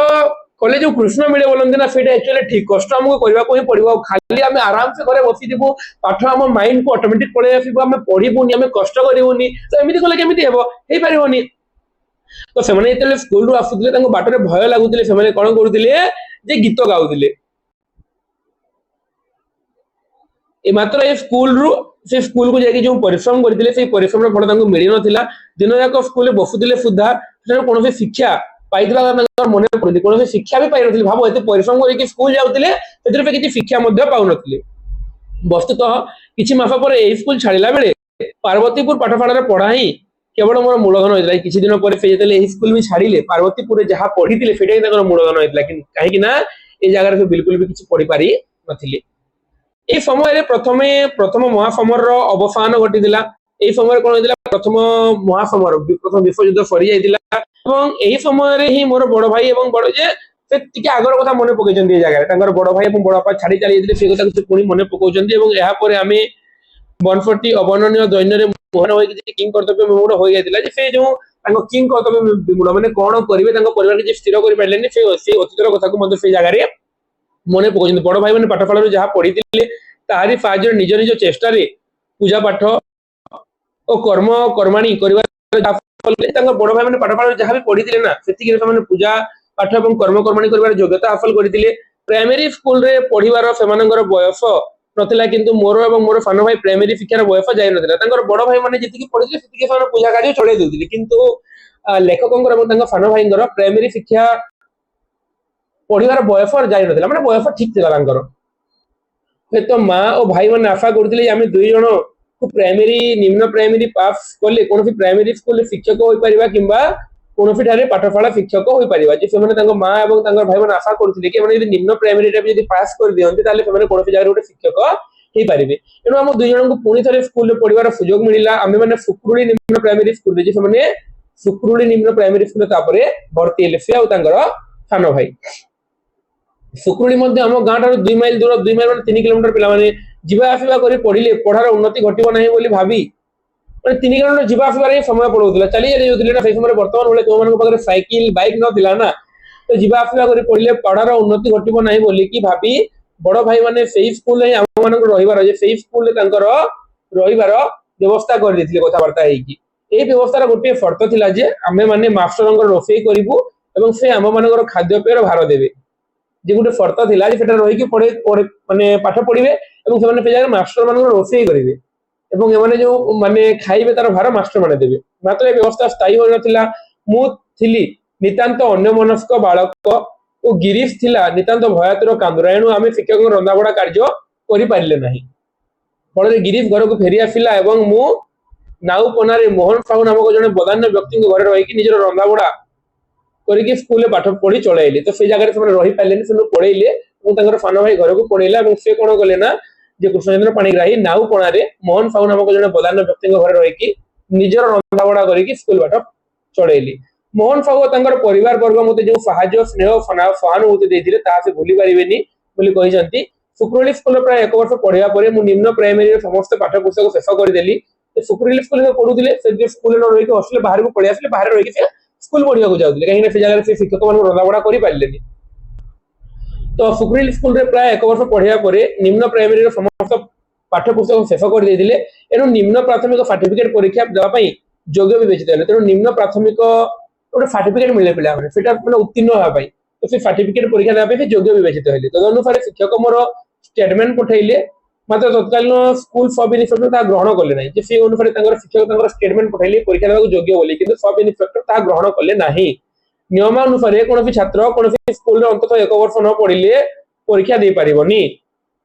କଲେ ଯୋଉ କୃଷ୍ଣ ମିଳେ ବୋଲନ୍ତି ନା, ସେଇଟା ଆକ୍ଚୁଆଲି ଠିକ। କଷ୍ଟ ଆମକୁ କରିବାକୁ ହିଁ ପଡିବ। ଆଉ ଖାଲି ଆମେ ଆରାମସେ ଘରେ ବସିଥିବୁ, ପାଠ ଆମ ମାଇଣ୍ଡକୁ ଅଟୋମେଟିକ ପଳେଇ ଆସିବ, ଆମେ ପଢିବୁନି, ଆମେ କଷ୍ଟ କରିବୁନି, ତ ଏମିତି କଲେ କେମିତି ହେବ? ହେଇପାରିବନି। ତ ସେମାନେ ଯେତେବେଳେ ସ୍କୁଲରୁ ଆସୁଥିଲେ, ତାଙ୍କୁ ବାଟରେ ଭୟ ଲାଗୁଥିଲେ, ସେମାନେ କଣ କରୁଥିଲେ, ଯେ ଗୀତ ଗାଉଥିଲେ। ମାତ୍ର ଏ ସ୍କୁଲକୁ ଯାଇକି ଯୋଉ ପରିଶ୍ରମ କରିଥିଲେ, ସେଇ ପରିଶ୍ରମର ଫଳ ତାଙ୍କୁ ମିଳିନଥିଲା। ଦିନ ଯାକ ସ୍କୁଲରେ ବସୁଥିଲେ ସୁଦ୍ଧା ସେଠାରୁ କୌଣସି ଶିକ୍ଷା ପାଇଥିବା ତାଙ୍କର ମନେ ପଡୁନି, କୌଣସି ଶିକ୍ଷା ବି ପାଇନଥିଲେ। ଭାବ, ଏତେ ପରିଶ୍ରମ କରିକି ସ୍କୁଲ ଯାଉଥିଲେ, ସେଥିରେ କିଛି ଶିକ୍ଷା ମଧ୍ୟ ପାଉନଥିଲେ। ବସ୍ତୁତଃ କିଛି ମାସ ପରେ ଏଇ ସ୍କୁଲ ଛାଡିଲା ବେଳେ ପାର୍ବତୀପୁର ପାଠଶାଳାରେ ପଢା ହିଁ କେବଳ ମୋର ମୂଳଧନ ହୋଇଥିଲା। କିଛି ଦିନ ପରେ ସେ ଯେତେବେଳେ ଏହି ସ୍କୁଲ ବି ଛାଡିଲେ, ପାର୍ବତୀପୁରରେ ଯାହା ପଢିଥିଲେ ସେଇଟା ହିଁ ତାଙ୍କର ମୂଳଧନ ହୋଇଥିଲା। କାହିଁକି ନା ଏ ଜାଗାରେ ସେ ବିଲକୁଲ ବି କିଛି ପଢିପାରି ନଥିଲେ। এই ସମୟରେ ପ୍ରଥମ ମହାସମରର ଅବସାନ ଘଟିଥିଲା। এই ସମୟରେ କଣ ହେଇଥିଲା, ପ୍ରଥମ ମହାସମର, ପ୍ରଥମ ବିଶ୍ୱଯୁଦ୍ଧ ସରି ଯାଇଥିଲା। ଏବଂ ଏହି ସମୟରେ ହିଁ ମୋର ବଡ ଭାଇ ଏବଂ ବଡ ଯେ ସେ ଟିକେ ଆଗର କଥା ମନେ ପକେଇଛନ୍ତି। ଏ ଜାଗାରେ ତାଙ୍କର ବଡ ଭାଇ ଏବଂ ବଡ ବାପା ଛାଡି ଚାଲି ଯାଇଥିଲେ, ସେ କଥାକୁ ସେ ପୁଣି ମନେ ପକାଉଛନ୍ତି। ଏବଂ ଏହାପରେ ଆମେ ବନଫଟି ଅବର୍ଣ୍ଣନୀୟ ଦୈନ୍ୟରେ ମୋହନ ହୋଇକି କିଙ୍ଗ କର୍ତ୍ତବ୍ୟ ବିମୂଢ ହୋଇଯାଇଥିଲା, ଯେ ସେ ଯୋଉ ତାଙ୍କ କିଙ୍ଗ କର୍ତ୍ତବ୍ୟ ବିମୂଢ, ମାନେ କଣ କରିବେ, ତାଙ୍କ ପରିବାର କିଛି ସ୍ଥିର କରିପାରିଲେନି, ସେ ଅତୀତର କଥାକୁ ମଧ୍ୟ ସେଇ ଜାଗାରେ ମନେ ପକାଉଛନ୍ତି। ବଡ ଭାଇ ମାନେ ପାଠଶାଳାରୁ ଯାହା ପଢିଥିଲେ, ତାହାରି ସାହାଯ୍ୟରେ ନିଜ ନିଜ ଚେଷ୍ଟାରେ ପୂଜା ପାଠ ଓ କର୍ମାଣୀ କରିବା सफल कले बड़ भाई मैंने पाठ पढ़ा जहाँ भी पढ़ी ना से पूजा पाठ और कर्मकर्माणी कर योग्यता हासिल करते प्राइमरी स्कूल रे पढ़िबार सेमानंकर बयस नथिला किंतु मोर एवं मोर सान भाई प्राइमरी शिक्षार बयस जाई नथिला बड़ भाई माने जति पढ़िले सेति से पूजा कार्य चलै देउथिले किंतु लेखकंकर एवं सान भाईंकर प्राइमरी शिक्षा पढ़िबार बयस जाई नथिला माने बयस ठीक थिला तांकर तो माँ और भाई मैंने आशा करते आम दुई जन प्राइमरी निम्न प्राइमरी पास कले कौन प्राइमरी स्कूल शिक्षक हो पारिबा किंबा कौन पाठशाला शिक्षक हो पारिबा जे से माँ और भाई मैंने आशा करते कि निम्न प्राइमरी जब पास कर दियंते ताले से कौन जगह गोटे शिक्षक हो पारे तेणु आम दुई जन को पुणी थे स्कूल पढ़ार सुजोग मिला आम मैंने सुक्रुड़ी निम्न प्राइमरी स्कूल से सुक्रुड़ी निम्न प्राइमरी स्कूल भर्ती हेले सी सान भाई सुक्रुड़ी आम गाँ ठार 2 माइल दूर 2 माइल 3 किलोमीटर पिलाने जीवा आसवा कर पढ़िले पढ़ार उन्नति घटब ना बोली भावी मैंने 3 किलोमीटर जीवा आसबार समय पड़ोला चली जाऊे ना से समय बर्तमान बेले तुम पाखे साइकिल बैक ना ना तो जीवा आसवा कर पढ़िले पढ़ार उन्नति घटब ना बोली कि भावी बड़ भाई मैंने स्कूल आम मान रही स्कूल रही व्यवस्था कर कथबार्ता व्यवस्थार गोटे शर्त थिला जे आमे माने मास्टर रोषे करूँ से आम मान खाद्यपेयर भार देवे जे गोटे शर्त थिला जे सेटा रही पढ़े माने पाठ पढ़िबे एवं से माने जगह मास्टर मान रोषे करेंगे एवं एमाने जो माने खाइबे तार भार मास्टर माने देवे मात्र व्यवस्था स्थायी हो नथिला मु थिली नितांत अन्यमनस्क बालक और गिरीश थिला नितांत भयातुर कांदुरा एणु आमे शिक्षक रंधाबढ़ा कार्य करि पारिले नाही फल गिरीश घर को फेरी आसिला एवं मु नाउपनारे मोहन साहू नामक जने बदान्य व्यक्ति घर रही निजर रंधाबढ़ा करके स्कूल पाठ पढ़ी चलैले तो से जगह से रही पारे से पढ़ेले सान भाई घर को पढ़ेला से कौन कले ना जे कृष्णचंद्र पाणिग्राही नाउपणारे मोहन साहू नामक जने बदान्य व्यक्ति घर रही निजर रंधाबढ़ा करके स्कूल पाठ चलैली मोहन साहू परिवार वर्ग मत जो साहाय्य स्नेह सहानुभूति देते से भूली पारे सुक्रुली स्कूल प्राय 1 वर्ष पढ़ा पर निम्न प्राइमरी समस्त पाठ पुस्तक शेष करदेली सुक्रुली स्कूल पढ़ुले स्कूल न रही हस्टेल बाहर को पढ़ी आसे बाहर रही स्कूल पढ़ा जाते कहीं से जगह से शिक्षक मान रंधाबढ़ा कर पारे तो सुक्रुली स्कूल प्राय 1 वर्ष पढ़ा पर निम्न प्राइमरी समस्त पाठ पुस्तक शेष करदे एणु निम्न प्राथमिक सर्टिफिकेट परीक्षा देवाई योग्य विवेचित है तेणु निम्न प्राथमिक गोटे सर्टिफिकेट मिले पिला मैंने उत्तीर्ण होगापी तो से सर्टिफिकेट परीक्षा देवाई योग्य विवेचित है तदनुसार शिक्षक मोर स्टेटमेंट पठेले मात्र तत्कालीन स्कूल सब इन्स्पेक्टर ग्रहण कले ना से अनुसार शिक्षक स्टेटमेंट पठेले परीक्षा देवा योग्य बोली कि सब इन्स्पेक्टर ग्रहण कले ना नियमानुसार कौन छात्र कौन स्कूल अंततः 1 वर्ष न पढ़िले परीक्षा दे पारिबनी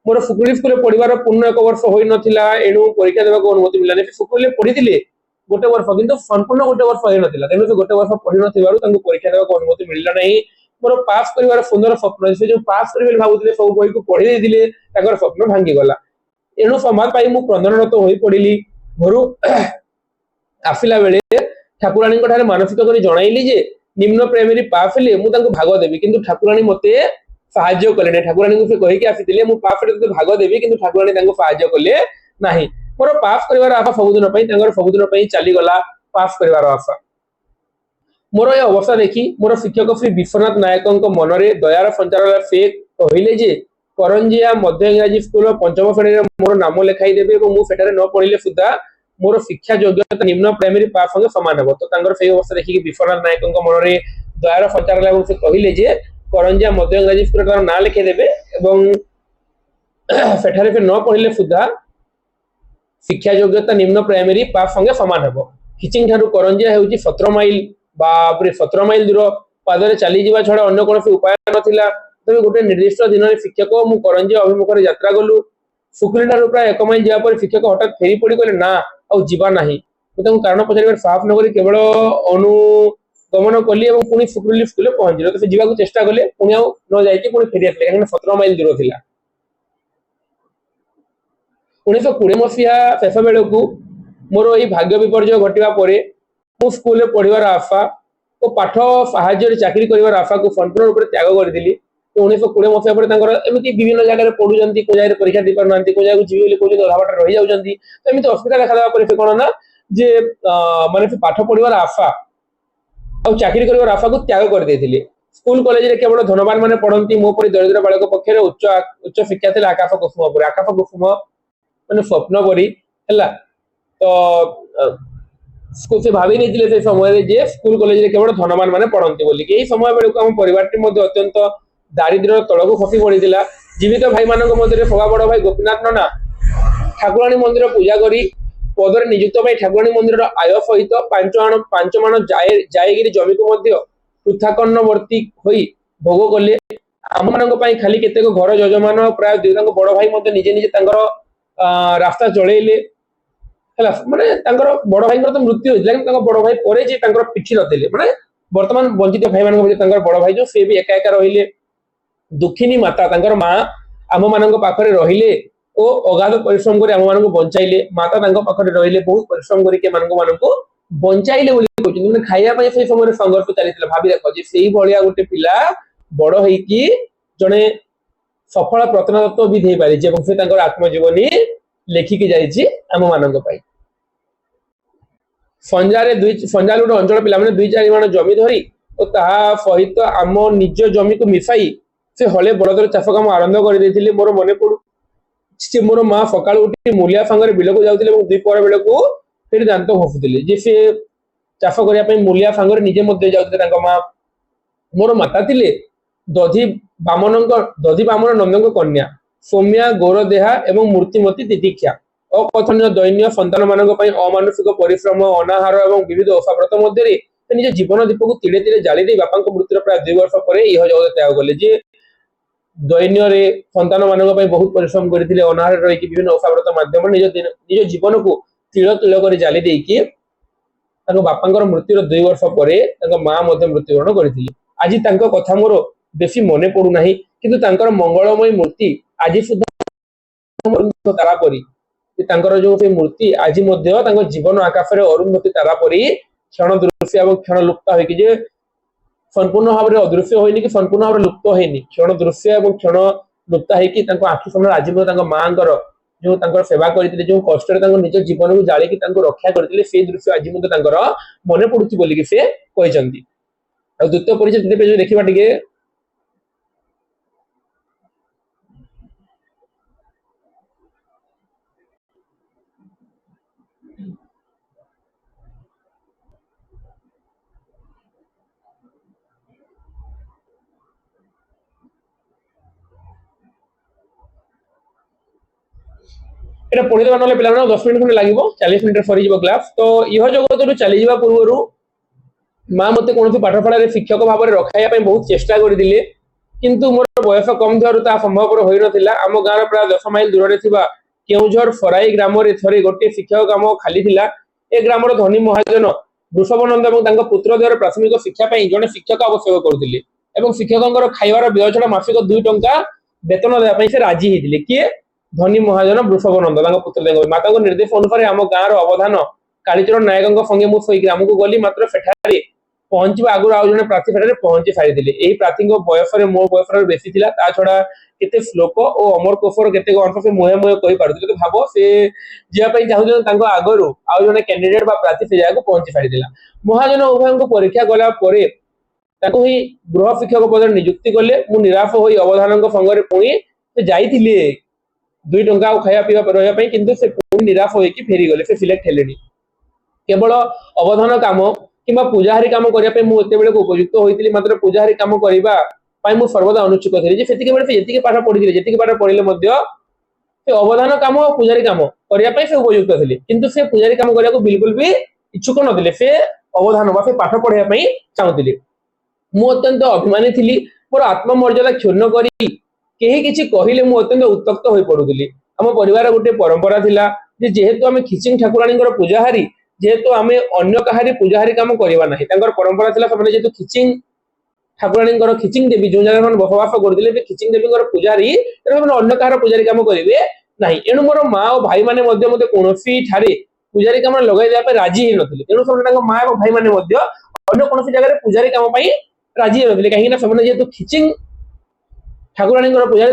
मोर सुक्रुली स्कूल पढ़िबार पूर्ण 1 वर्ष होई नथिला एणु परीक्षा देवा अनुमति मिलानी स्कूल पढ़ी गोटे वर्ष किंतु संपूर्ण गोटे वर्ष होई नथिला तेणु से गोटे वर्ष पढ़ी नथिबारु परीक्षा देवा अनुमति मिलला नहीं मोर पास करिवार सुंदर स्वप्न से जो पास करिवे भाबुथिले सब बही को पढ़ी देथिले ताकर स्वप्न भांगी गला एणु समाज पाई मु क्रंदनरत होई पड़िली घरु आसिला बेले ठाकुराणी ठारे मानसिक करी जणाइली जे निम्न प्राइमरी पास हेले मु तांको भाग देबी किंतु ठाकुराणी मते सहाय्य कले नै ठाकुराणी को से कहि के आसीतिले मु पास रे भाग देबी किंतु ठाकुराणी तांको सहाय्य कले नाही मोर पास करिवार आशा सबुदिन पई तांकर सबुदिन पई चली गला पास करिवार आशा मोर ए अवस्था देखि मोर शिक्षक श्री विश्वनाथ नायकंक मनरे दयार संचार से कहिले जे करंजिया मध्य इंग्राजी स्कूल 5म श्रेणी रे मोर नाम लेखाई देबे और मु सेटारे न पढ़िले सुद्धा मोर शिक्षा योग्यता निम्न प्राइमरी पास संगे समान हो तो तांकर से अवस्था देखि कि विश्वनाथ नायकंक मनरे दयार संचार लागु से कहिले जे करंजिया मध्य इंग्राजी स्कूल तार ना लिखे देबे एवं सेठारे से न पढ़िले सुद्धा शिक्षा योग्यता निम्न प्राइमरी पास संगे समान हो किचिंग ठारू करंजिया हेउची 17 माइल बापरे 17 माइल दूर पादरे चली जीवा छड़ा अन्य कोन उपाय नथिला तबे गोटे निर्दिष्ट दिन रे शिक्षक मु करंजिया अभिमुख रे यात्रा गलु सुक्रुली ठारू प्राय 1 माइल जीवा पर शिक्षक हठात फेरी पड़ी कहले ना आ जीवा नाही तो कारण पचारिबार साफ न करी केवल अनुगमन कली एवं पुनी सुक्रुली स्कूल पहुंचलो तो से जीवा को चेष्टा कले पुनी आ न जाय कि पुनी फेरी आसले कारण 17 माइल दूर थिला 1920 मसीहा शेष बेले को मोर यही भाग्य विपर्य घटवा पर मु स्कूल पढ़िबार आशा और पाठ साहाय्य चाकरी करिवार आशा को संपूर्ण रूप से त्याग करदेली तो 1920 मसीहा पर एमती विभिन्न जगह पढ़ुंट को जगह परीक्षा दे पार कोई जगह जीवे कहते अधाबाट रही जाती तो एमती असुविधा देखा देवा कौन ना जे माने पाठ पढ़िबार आशा और चाकरी करिवार आशा को त्याग कर देथिले स्कूल कॉलेज रे केवल धनवान माने पढ़ंती मो परि दरिद्र बालक पक्षे उच्च शिक्षा थिला आकाश कुसुम पर आकाश कुसुम माने स्वप्न परि हला तो से भावी नहीं से समय जे स्कूल कॉलेज रे केवल धनवान माने पढ़ंती बोली कि समय बेलू हम परिवार अत्यंत दारिद्र्य तलक खसी पड़ी जीवित भाई मान मध्य सभा बड़ भाई गोपीनाथ नना ठाकुराणी मंदिर पूजा करी पदर नियुक्त भाई ठाकुराणी मंदिर आय सहित पांच मान जायगिरी जमी को पृथाकर्णवर्ती होई भोग कले आम मान खाली केतेक घर यजमान प्राय बड़ भाई निजे निजे रास्ता चलैले माने बड़ भाई तो मृत्यु होता बड़ भाई पर पिठी नथिले माने वर्तमान वंचित भाई मान बड़ भाई जो सी भी एका एका रहिले दुखिनी माता माँ आम मान पाखे रहिले ओ अगाध परिश्रम कर आम मान बचाइले माता पाखे रहिले बहुत परिश्रम करके बचाइले बोली खाइबा से समय संघर्ष चली भावी देख से भाया गोटे पिला बड़ होगी जड़े सफल प्रत्नतत्व भी दे पारी से आत्मजीवनी लेखिकी जाइए आम मान संजारे संजाल गोटे अंचल पिला दुई चार माण जमी धरी और सहित आम निज जमी को मिसाई से हले बलदर चाष काम आरंभ कर मोर मन पड़ू से मोर माँ सका उठी मूलिया सांगे बिल को जाते द्विपहर बेल को फिर दांत घसुले जे सी चाष करने मूलिया सांगे निजे जाते माँ मोर माता थिले दधी बामन नंद कन्या सौम्या गौरदेहा एवं मूर्तिमती तितिक्षा अकथनीय दैन्य संतान मान अमानुषिक परिश्रम अनाहार और विविध असाव्रत मध्य निज जीवन दीप को तीरे तीरे जाली दे बापा मृत्यु प्राय 2 वर्ष पर यह जगत त्याग कले जे दैन्य संतान मान बहुत परिश्रम करते अनाहार रही विभिन्न असाव्रत मध्यम निज जीवन को तिल तिल कर जाली देकी बापा मृत्यु 2 वर्ष पर माँ मृत्युवरण करती आज कथा मोर बेसी मन पड़ूना किंतु मंगलमय मूर्ति आज सुधा तारापरी जो मूर्ति आज जीवन आकाश में अरुंधति तारापरी क्षण दृश्य और क्षण लुप्त हो संपूर्ण भाव में अदृश्य होनी कि संपूर्ण भाव में लुप्त होनी क्षण दृश्य और क्षण लुप्त हो आखि सामने आज माँ जो सेवा करते जो कष्ट निज जीवन को जाली रक्षा करते से दृश्य आज मन पड़ुची बोलिकी से कहते द्वितीय परिचय देखा टे এটা পড়ি দেবা নহলে পিলা 10 মিনিট খন্ডে লাগিব 40 মিনিট সরি যাব ক্লাস তো ইহ জগতରୁ ଚାଲି ଯିବା ପୂର୍ବରୁ ମା ମତେ କୌଣସି ପାଠପଢ଼ାରେ ଶିକ୍ଷକ ଭାବରେ ରଖାଇବା ପାଇଁ ବହୁତ ଚେଷ୍ଟା କରିଥିଲେ କିନ୍ତୁ ମୋର ବୟସ କମ ଥିବାରୁ ତାହା ସମ୍ଭବପର ହୋଇନଥିଲା ଆମ ଗାଁର ପ୍ରାୟ 10 ମାଇଲ ଦୂରରେ ଥିବା କେଉଁଝର ଫରାଇ ଗ୍ରାମରେ ଥରେ ଗୋଟିଏ ଶିକ୍ଷକ କାମ ଖାଲି ଥିଲା ଏ ଗ୍ରାମର ଧନୀ ମହାଜନ ବୃଷଭନନ୍ଦ ଏବଂ ତାଙ୍କ ପୁତ୍ର ଦ୍ୱାରା ପ୍ରାଥମିକ ଶିକ୍ଷା ପାଇଁ ଜଣେ ଶିକ୍ଷକ ଆବଶ୍ୟକ କରୁଥିଲେ ଏବଂ ଶିକ୍ଷକଙ୍କର ଖାଇବାର ବ୍ୟୟ ଛଡ଼ା ମାସିକ 2 ଟଙ୍କା ବେତନ ଦେବା ପାଇଁ ସେ ରାଜି ହେଇଥିଲେ କିଏ धनी महाजन वृषभनंद पुत्र माता निर्देश अनुसार आम गाँव अवधान कालीचरण नायक संगे मुझे ग्राम को गली मात्र सेठारे पहुंचा आगुरी आउ जड़े प्रार्थी सेठारे पहुंची सारी यही प्रार्थी बयस मो बयस बेसी था छड़ा केते श्लोक और अमर कोशर केते अंश से मुहे मुहे कही पारे तो भाव से जावाई चाहूँ आगु आउ जड़े कैंडिडेट प्रार्थी से जगह पहुंची सारी महाजन उभय को परीक्षा गला ही गृह शिक्षक पद नियुक्ति कले मु निराश हो अवधान संगे पुणी से जाइए 2 टंका खाया पीवा रहा किंतु से पुणी निराश होकर फेरी गले से सिलेक्ट हेले केवल अवधान काम कि पूजाहारी काम करने मुझे उपयुक्त होती मात्र पूजाहारी काम करने मुझे सर्वदा अनुच्छुक थी जी पाठ पढ़ी जी पाठ पढ़ले अवधान काम और पूजारी काम करने से उपयुक्त थे किंतु से पूजारी काम करने को बिल्कुल भी इच्छुक नथिले से अवधान से पाठ पढ़ाई चाहूली मु अत्यंत अभिमानी थी मोर आत्ममर्यादा क्षुण्ण करी केही किछि कहिले मु अत्यंत उत्तप्त होई पडुदिली हम परिवार गोटे परंपरा थिला जे जेहेतु आमे खिचिंग ठाकुराणींकर पूजाहारी जेहेतु आमे अन्य कहारी पूजाहारी काम करिवा नाही तांकर परंपरा थिला सबने जेतु खिचिंग ठाकुराणींकर खिचिंग देवी जो जगह बसवास करदिले बे खिचिंग देवींकर पूजारी सबने अन्य कहार पूजारी काम करिवे नाही एनु मोर मां और भाई माने मध्य मते कोनोसी ठारे पूजारी काम लगाई देबा पे राजी हे नथिले एनु सबने तांकर मां और भाई माने मध्य अन्य कोनोसी जगह रे पूजारी काम पई राजी हे नथिले काहे ना सबने जेतु खिचिंग ठाकुराणी पूजारी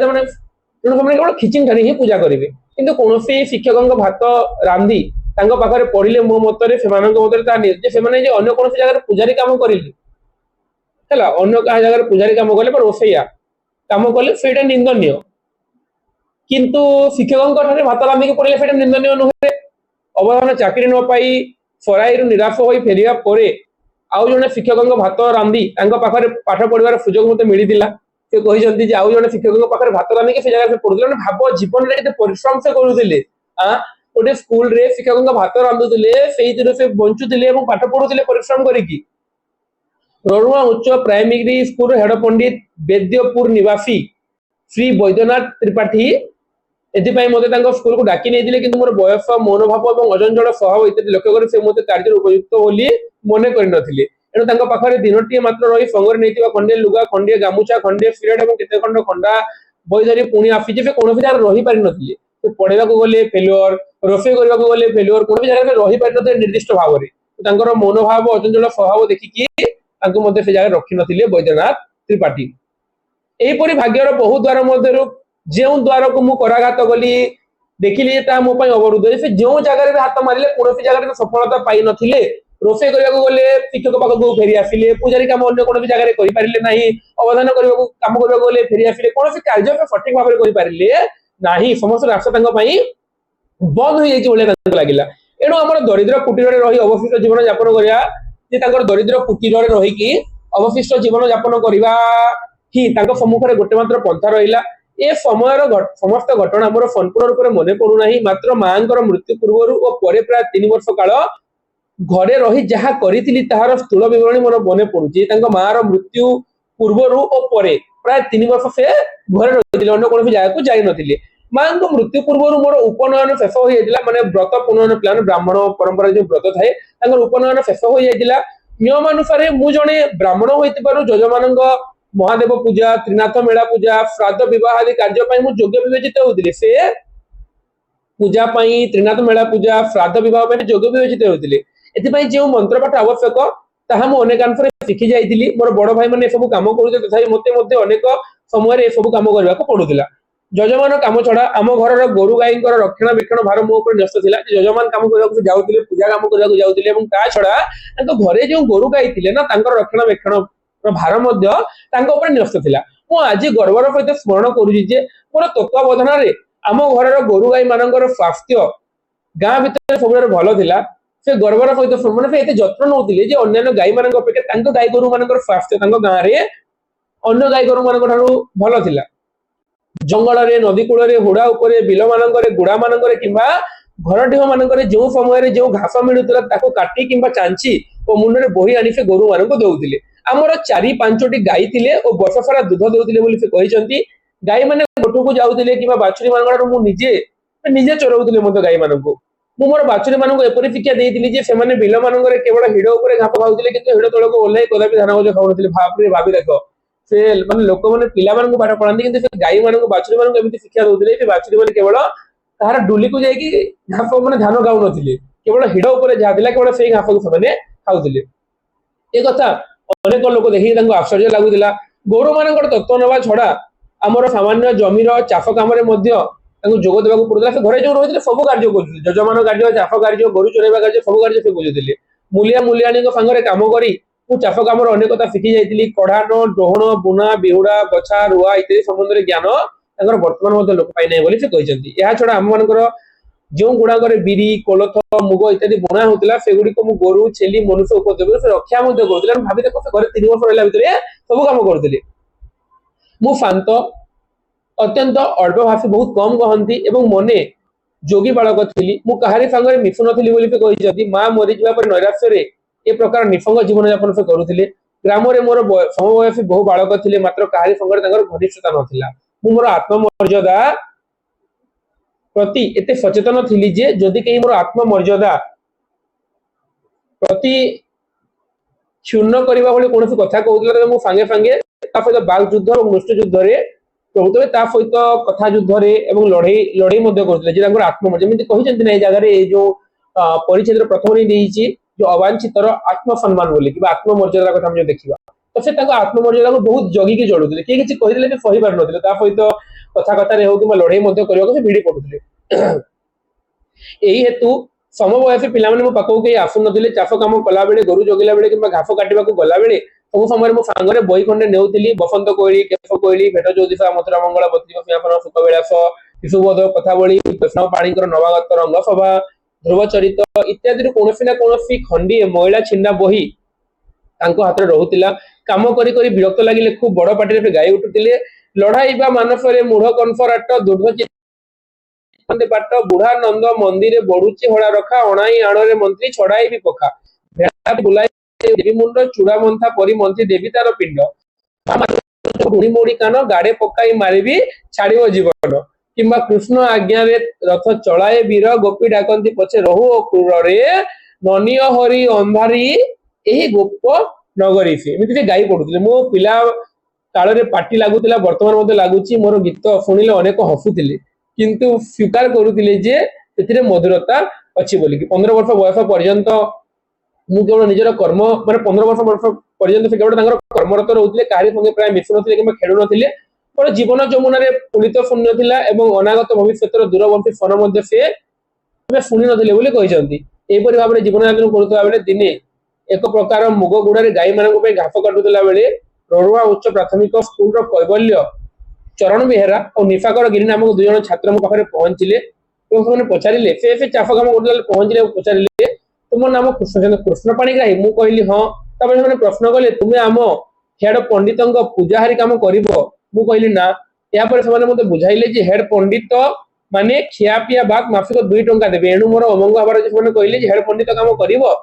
केवल खिचिंग ठाणी ही पूजा करेंगे किंतु कौन शिक्षक भात रांधि पाखे पढ़ले मो मतरे अन्य कौन जगह पूजारी काम करें अन्य क्या जगह पूजारी काम कले रोसैया काम कले से निंदनीय किंतु शिक्षक भात रांधिक पढ़ले से निंदनीय नुहे अवधान चाकरी न पाई फराई निराश हो फेरिया परे आउ जने शिक्षकों भात रांधि पाखे पाठ पढ़ार सुजोग मत मिलता से कहते आउ जने शिक्षकों पाखे भात रांधिक से जगह पढ़ुले भाव जीवन में परिश्रम से करुले गोटे स्कूल रे शिक्षकों भात रांधुले से बंचुले पाठ पढ़ुले परिश्रम करी ररुआ उच्च प्राइमरी स्कूल हेड पंडित बेद्यपुर निवासी श्री वैद्यनाथ त्रिपाठी एथिपाई मते स्कूल को डाकी नहीं कि मोर बयस मनोभाव और अजंचल स्वभाव इत्यादि लक्ष्य कर से मते कार्य उपयुक्त बोली मने करनथिले एणु पाखे दिनटी मात्र रही संगर नहीं खंडे लुगा खंडे गामुछा खंडे सिगरेट और केते खंड खंडा बही धरी पुणी आसी से कौन जगह रही पारि नथिले तो पढ़ेगा गले फेल्युअर रोषे करने गले फेल्युअर कौन जगह रही पारि नथिले निर्दिष्ट भाव में मनोभाव अचंचल स्वभाव देखिकी से जगह रखी नथिले वैद्यनाथ त्रिपाठी एहीपरि भाग्यर बहु द्वार मध्य जो द्वार को मुझे कराघात गली देखिली मो अवरुद्ध से जो जगह हाथ मारे कौन जगह सफलता पाई नथिले रोषे करने गले शिक्षक पाखक फेरी आसिले पूजारी कम अन्य कौन जगह करें ना अवधान कम करने गले फेरी आसिले कौन कार्य सठिक भाव में करें ना समस्त रास्ता बंद हो जाए लगे एणु आम दरिद्र कुटीर रही अवशिष्ट जीवन यापन करा दरिद्र कुटीर रही अवशिष्ट जीवन यापन करवा ही सम्मुखें गोटे मात्र पंथा रहा ए समय समस्त घटना मोर संपूर्ण रूप से मन पड़ूना मात्र माँ मृत्यु पूर्व और प्राय 3 वर्ष काल घरे रही जहाँ करी तार स्थूल विवरणी मोर मन पड़ुची माँ मृत्यु पूर्व और प्राय 3 वर्ष से घरे रही अन्य कौन जगह को जाई नथिले माँ मृत्यु पूर्व मोर उपनयन शेष हो जाता माने व्रत पुनयन प्लान ब्राह्मण परंपरा जो व्रत थाए उपनयन शेष हो जाता नियम अनुसार मु जने ब्राह्मण होइतिबारु जजमान महादेव पूजा त्रिनाथ मेला पूजा श्राद्ध विवाह आदि कार्य योग्य विवेचित होते से पूजा त्रिनाथ मेला पूजा श्राद्ध विवाह योग्य विवेचित होते एथिपाई जो मंत्र पाठ आवश्यक ताहा मु अनेक अंशरे शिखि जाइतिली मोर बड़ भाई माने सब काम करूते तथापि मते अनेक समय सब काम करबा को पडुतिला जजमान काम छड़ा आम घर गोरु गाई रक्षणाबेक्षण भार मो ऊपर न्यस्त थिला जजमान काम करबा जाउतिले पूजा काम करबा जाउतिले एवं ता छड़ा तांको घरे जो गोरु गाई थिले ना तांकर रक्षणाबेक्षण भार न्यस्त थिला मु आज गर्वर सहित स्मरण करुछि जे मोर तत्वावधान रे आम घर गोरु गाई मानकर स्वास्थ्य गाँ भीतर सब भल थिला से गर्वर सहित माने से एते जत्न नउतिले जे अन्य गाई मान अपेक्षा गाई गोरु मान स्वास्थ्य गाँ रे अन्य गाई गोरु मान भल थिला जंगल रे नदी कूल रे हुड़ा उपरे बिल मानकर गुड़ा मानकर किंबा घर ढेउ मानकर जो समय जो घास मिलुतला ताको काटी किंबा चांची और मुंडे बोही आनी से गोरु मान दउतिले आमर 4-5टी गाई थिले और वर्ष सारा दूध दउतिले बोली से कहिसंती गाई माने गोठू को जाउतिले किंबा बाछुरी मानकर मु निजे चरउतिले मत गाई माननको मु मोर बाछुरी माननको एपरि शिक्षा देइतिली जे से माने बिल मानकर केवल हिड उपरे घास खाउतिले किंतु हिड तळको ओल्लाई कदापि धान गज खाउनथिले भाभी देखो से माने लोक माने पिला माननको पाठ पढांती किंतु से गाई माननको बाछुरी माननको एमिति शिक्षा दउतिले जे बाछुरी माने केवल तार डुली को जाई कि घास माने धान गाउ नथिले केवल हिड उपरे जा दिला केवल सेही घास को से खाउतिले ए कथा अनेक लोक देखि आश्चर्य लगुला गोरु मान तत्व नवा छड़ा आमर सामान्य जमीर चाष कम जोग देवा पड़ता से घरे जो रही सब कार्य कर जजमान कार्य चाष कार्य गोरु चरवा कार्य सब कार्य से बुझुले मूलिया मूलियाणी सागर कम करी चाष कम अनेकता शिखी जाइली कढ़ान डोहण बुना बेहुड़ा बछा रुआ इत्यादि संबंध में ज्ञान बर्तमान लोक पाई ना से कहते छड़ा आम मान जो गुड़ाक बिरी कोलथ मुग इत्यादि बुना होता से गुड़ी को गोरु छेली मनुष्य उपद्रव से रक्षा करुले भावी देखो से घर 3 वर्ष रहा भितर सब कम करुले मु शांत अत्यंत अल्प भाषी बहुत कम कहती मने जोगी बालक थी मु कहारी संगे मिशु नी माँ मरीजा पर नैराश्य ए प्रकार निसंग जीवन यापन से करुले ग्राम मोर समवयसी बहु बालक थे मात्र कहारी संगे घनिष्ठता नाला मु मोर आत्ममर्यादा प्रति एते सचेतन थिली जे जदि कहीं मोर आत्ममर्यादा प्रति क्षुण्ण करबा भली कोनोसी कथा कहउतला मु संगे संगे ता सहित बाग युद्ध और मुष्ट युद्ध रे कहउतबे ता सहित कथा युद्ध रे एवं लड़ाई मध्य करथले जे तांकर आत्ममर्यादा जेमिति कहिसंति नै जगह रे जो परिच्छेद प्रथम रे देइछि जो अवांछितर आत्मसम्मान बोली कि आत्ममर्यादा कथा हम जो देखिबा तो से तांको आत्ममर्यादा को बहुत जगी के जडुतले के किछि कहिदले जे सही पार नथिले ता सहित कथा कथा रे हो कि लड़ाई मध्य करबा से भिड़ी पडुतले एही हेतु समवयसी पिला माने मो पाखो के आसु नथिले चाष काम कला बेले गोरु जगिला बेले किबा घास काटिबा को गला बेले सब समय मो सांगरे बही खंडे नेउतिली बसंत कोइली केश कोइली भेट ज्योतिषा मथुरा मंगल 32 सुख विलास शिशुबोध कथावली कृष्ण पाणीकर नवागत रंग सभा ध्रुव चरित इत्यादि कौन ना कौन खंडी महिला छिन्ना बही हाथ में रोला कम करी विरक्त लगे खूब बड़ पार्टी गाई उठुते लड़ाई मानसरे मूढ़ कंफराट दुर्ध पाट बुढ़ा नंद मंदिर बड़ुची हड़ा रखा अणाई आणे मंत्री छड़ाई भी पखा भेड़ा बुलाई देवी मुंड चूड़ा मंथा परी मंत्री देवी तार पिंड बुढ़ी मोड़ी कान गाड़े पकाई मारिबी छाड़िब जीवन किंबा कृष्ण आज्ञा रे रथ चलाए वीर गोपी डाकंती पछे रहु ओ क्रूर ननिय हरि अंधारी एही गोप नगरी से एमती गाई पड़ुले मो पिला काल रे पार्टी लागुला वर्तमान मते लागुची मोर गीत शुणिले अनेक हसुतिले किंतु स्वीकार करुतिले जे एथिरे मधुरता अछि बोली कि 15 वर्ष बयस पर्यंत मु केवल निजर कर्म माने 15 वर्ष पर्यंत से केवल तांगर कर्मरत रहउतिले काहे संगे प्राय मिसु नथिले किंबा खेडु नथिले पर जीवन जमुना रे पुलित शून्य थिला एवं अनागत भविष्यतर दूरवर्ती सन मध्ये से शुणी नथिले बोली कहिसंती एपरि भाबरे जीवन यापन करुतला बेले दिने एक प्रकार मुग गुड़ारे गाई मानक पे घास काटुतला बेले ररुआ उच्च प्राथमिक स्कूल रो कैबल्य चरण बेहेरा और निफाकर गिरी नामक दुई जन छात्र मो पाखरे पहुंचिले तो पचारिले से चाफ काम करले पहुंचिले पचारिले तुम नाम कृष्ण पाणिग्राही मु कहली हां तबे से प्रश्न कले तुमे आम हेड पंडितंग पूजाहारी काम करिवो मु कहली ना या पर से मते बुझाइले जे हेड पंडित माने खिया पिया बाक माफिक 2 टंका देबे एनु मोर अमंग हबार जे माने कहले जे हेड पंडित काम करिवो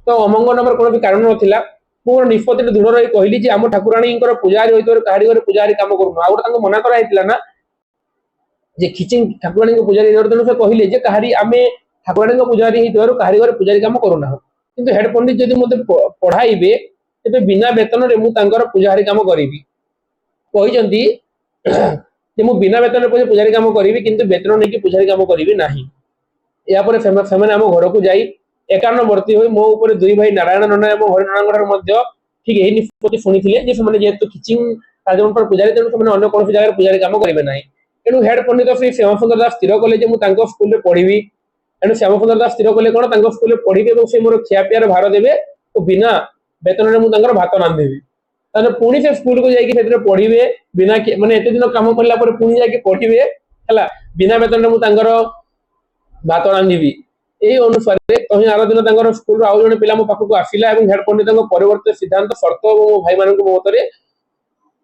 तो अमंग नंबर कोनो भी कारण नथिला मोर निष्पत्ति दृढ़ रही कहली जे आम ठाकुराणी पूजारी होइतोर काहारी घरे पूजारी काम करू आ गोटे मना करा हेतिला ना जे खिचिंग ठाकुराणी पूजारी तेणु से कहले जे काहारी आमे ठाकुराणी पूजारी होइतोर काहारी घरे पूजारी काम करू ना किंतु हेड पंडित जदि मते पढ़ाइबे तेबे बिना वेतन रे मु तांकर पूजारी काम करिवि कहिजंती जे मु बिना वेतन रे पूजारी काम करिवि किंतु वेतन नै कि पूजारी काम करिवि नाही या पर फेमने हम घर को जाई 51 वर्ती होई मो ऊपर दुई भाई नारायण नना एवं हरिनारायण मध्य ठीक एही निष्पत्ति सुनिथिले जे से माने जेतु खिचिंग राजवन पर पूजारी तेणु से अन्य कोन जगह पूजारी काम करिवे नाही एनु हेड पंडित श्री श्याम सुंदर दास स्थिर कले जे मु तांको स्कूल रे पढिबी एनु श्याम सुंदर दास स्थिर कले कोन तांको स्कूल रे पढिबे एवं से मोर खिया पियार भार देबे तो बिना वेतन रे मु तांकर भात रांधेबी ताने पुणी से स्कूल को जाई कि फेतरे पढिबे बिना माने एते दिन काम करला पर पुणी जाई कि पढिबे हला बिना वेतन रे मु तांकर भात रांधेबी एही अनुसार कहीं आर दिन तांकर स्कूल रो आउ जने पिला मो पाखु को आसिला एवं हेड पंडित परिवर्तित सिद्धांत शर्त और भाई मानन को मतरे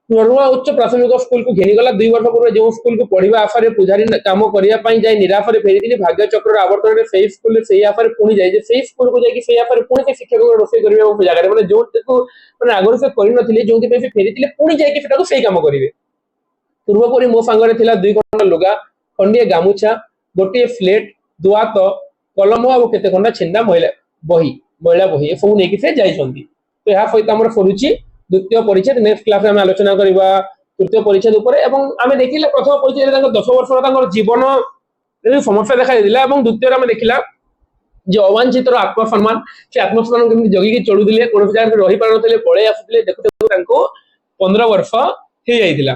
नरुआ उच्च प्राथमिक स्कूल को घेनी गला 2 वर्ष पूर्व जो स्कूल को पढ़िबा आफारे पुजारी काम करिया पई जाय निराफरे फेरितिली भाग्य चक्र रो आवर्तन रे सेही स्कूल रे सेही आफारे पुणी जाय जे सेही स्कूल को जाय कि सेही आफारे पुणी के शिक्षक को रोसे करिवे ओ जगह रे माने जो को माने आगर से करि नथिले जोंति पे से फेरितिले पुणी जाय कि सेटा को सेही काम करिवे पूर्वपरि मो संगरे थिला 2 खंड लुगा खंडिए गामुछा गोटे फ्लेट दुआत कलम आ केते खंडा छिंदा महिला बही सब नहीं से जाइछंती तो या सहित हमर सरुचि द्वितीय परिच्छेद नेक्स्ट क्लास में आलोचना करबा तृतीय परिच्छेद ऊपर एवं आमे देखिले प्रथम परिच्छेद तांको 10 वर्ष तांकर जीवन रे समस्या देखा दिला एवं द्वितीय आमे देखिला जे अवांछित आत्मसम्मान से आत्मसम्मान केमि जगी के चलु दिले कोन जगह रही पार नथिले पळे आसुतिले देखते तांको 15 वर्ष हे जाइतिला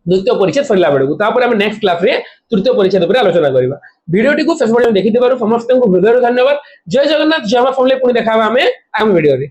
द्वितीय परिच्छेद सरिला बेडू तापर हम नेक्स्ट क्लास रे तृतीय परिच्छेद ऊपर आलोचना करबा वीडियोटी को शेष पर्यंत देखि देबार समस्त को हृदय धन्यवाद जय जगन्नाथ जय मां फैमिली पुणी देखाबा हमें आगामी वीडियो रे।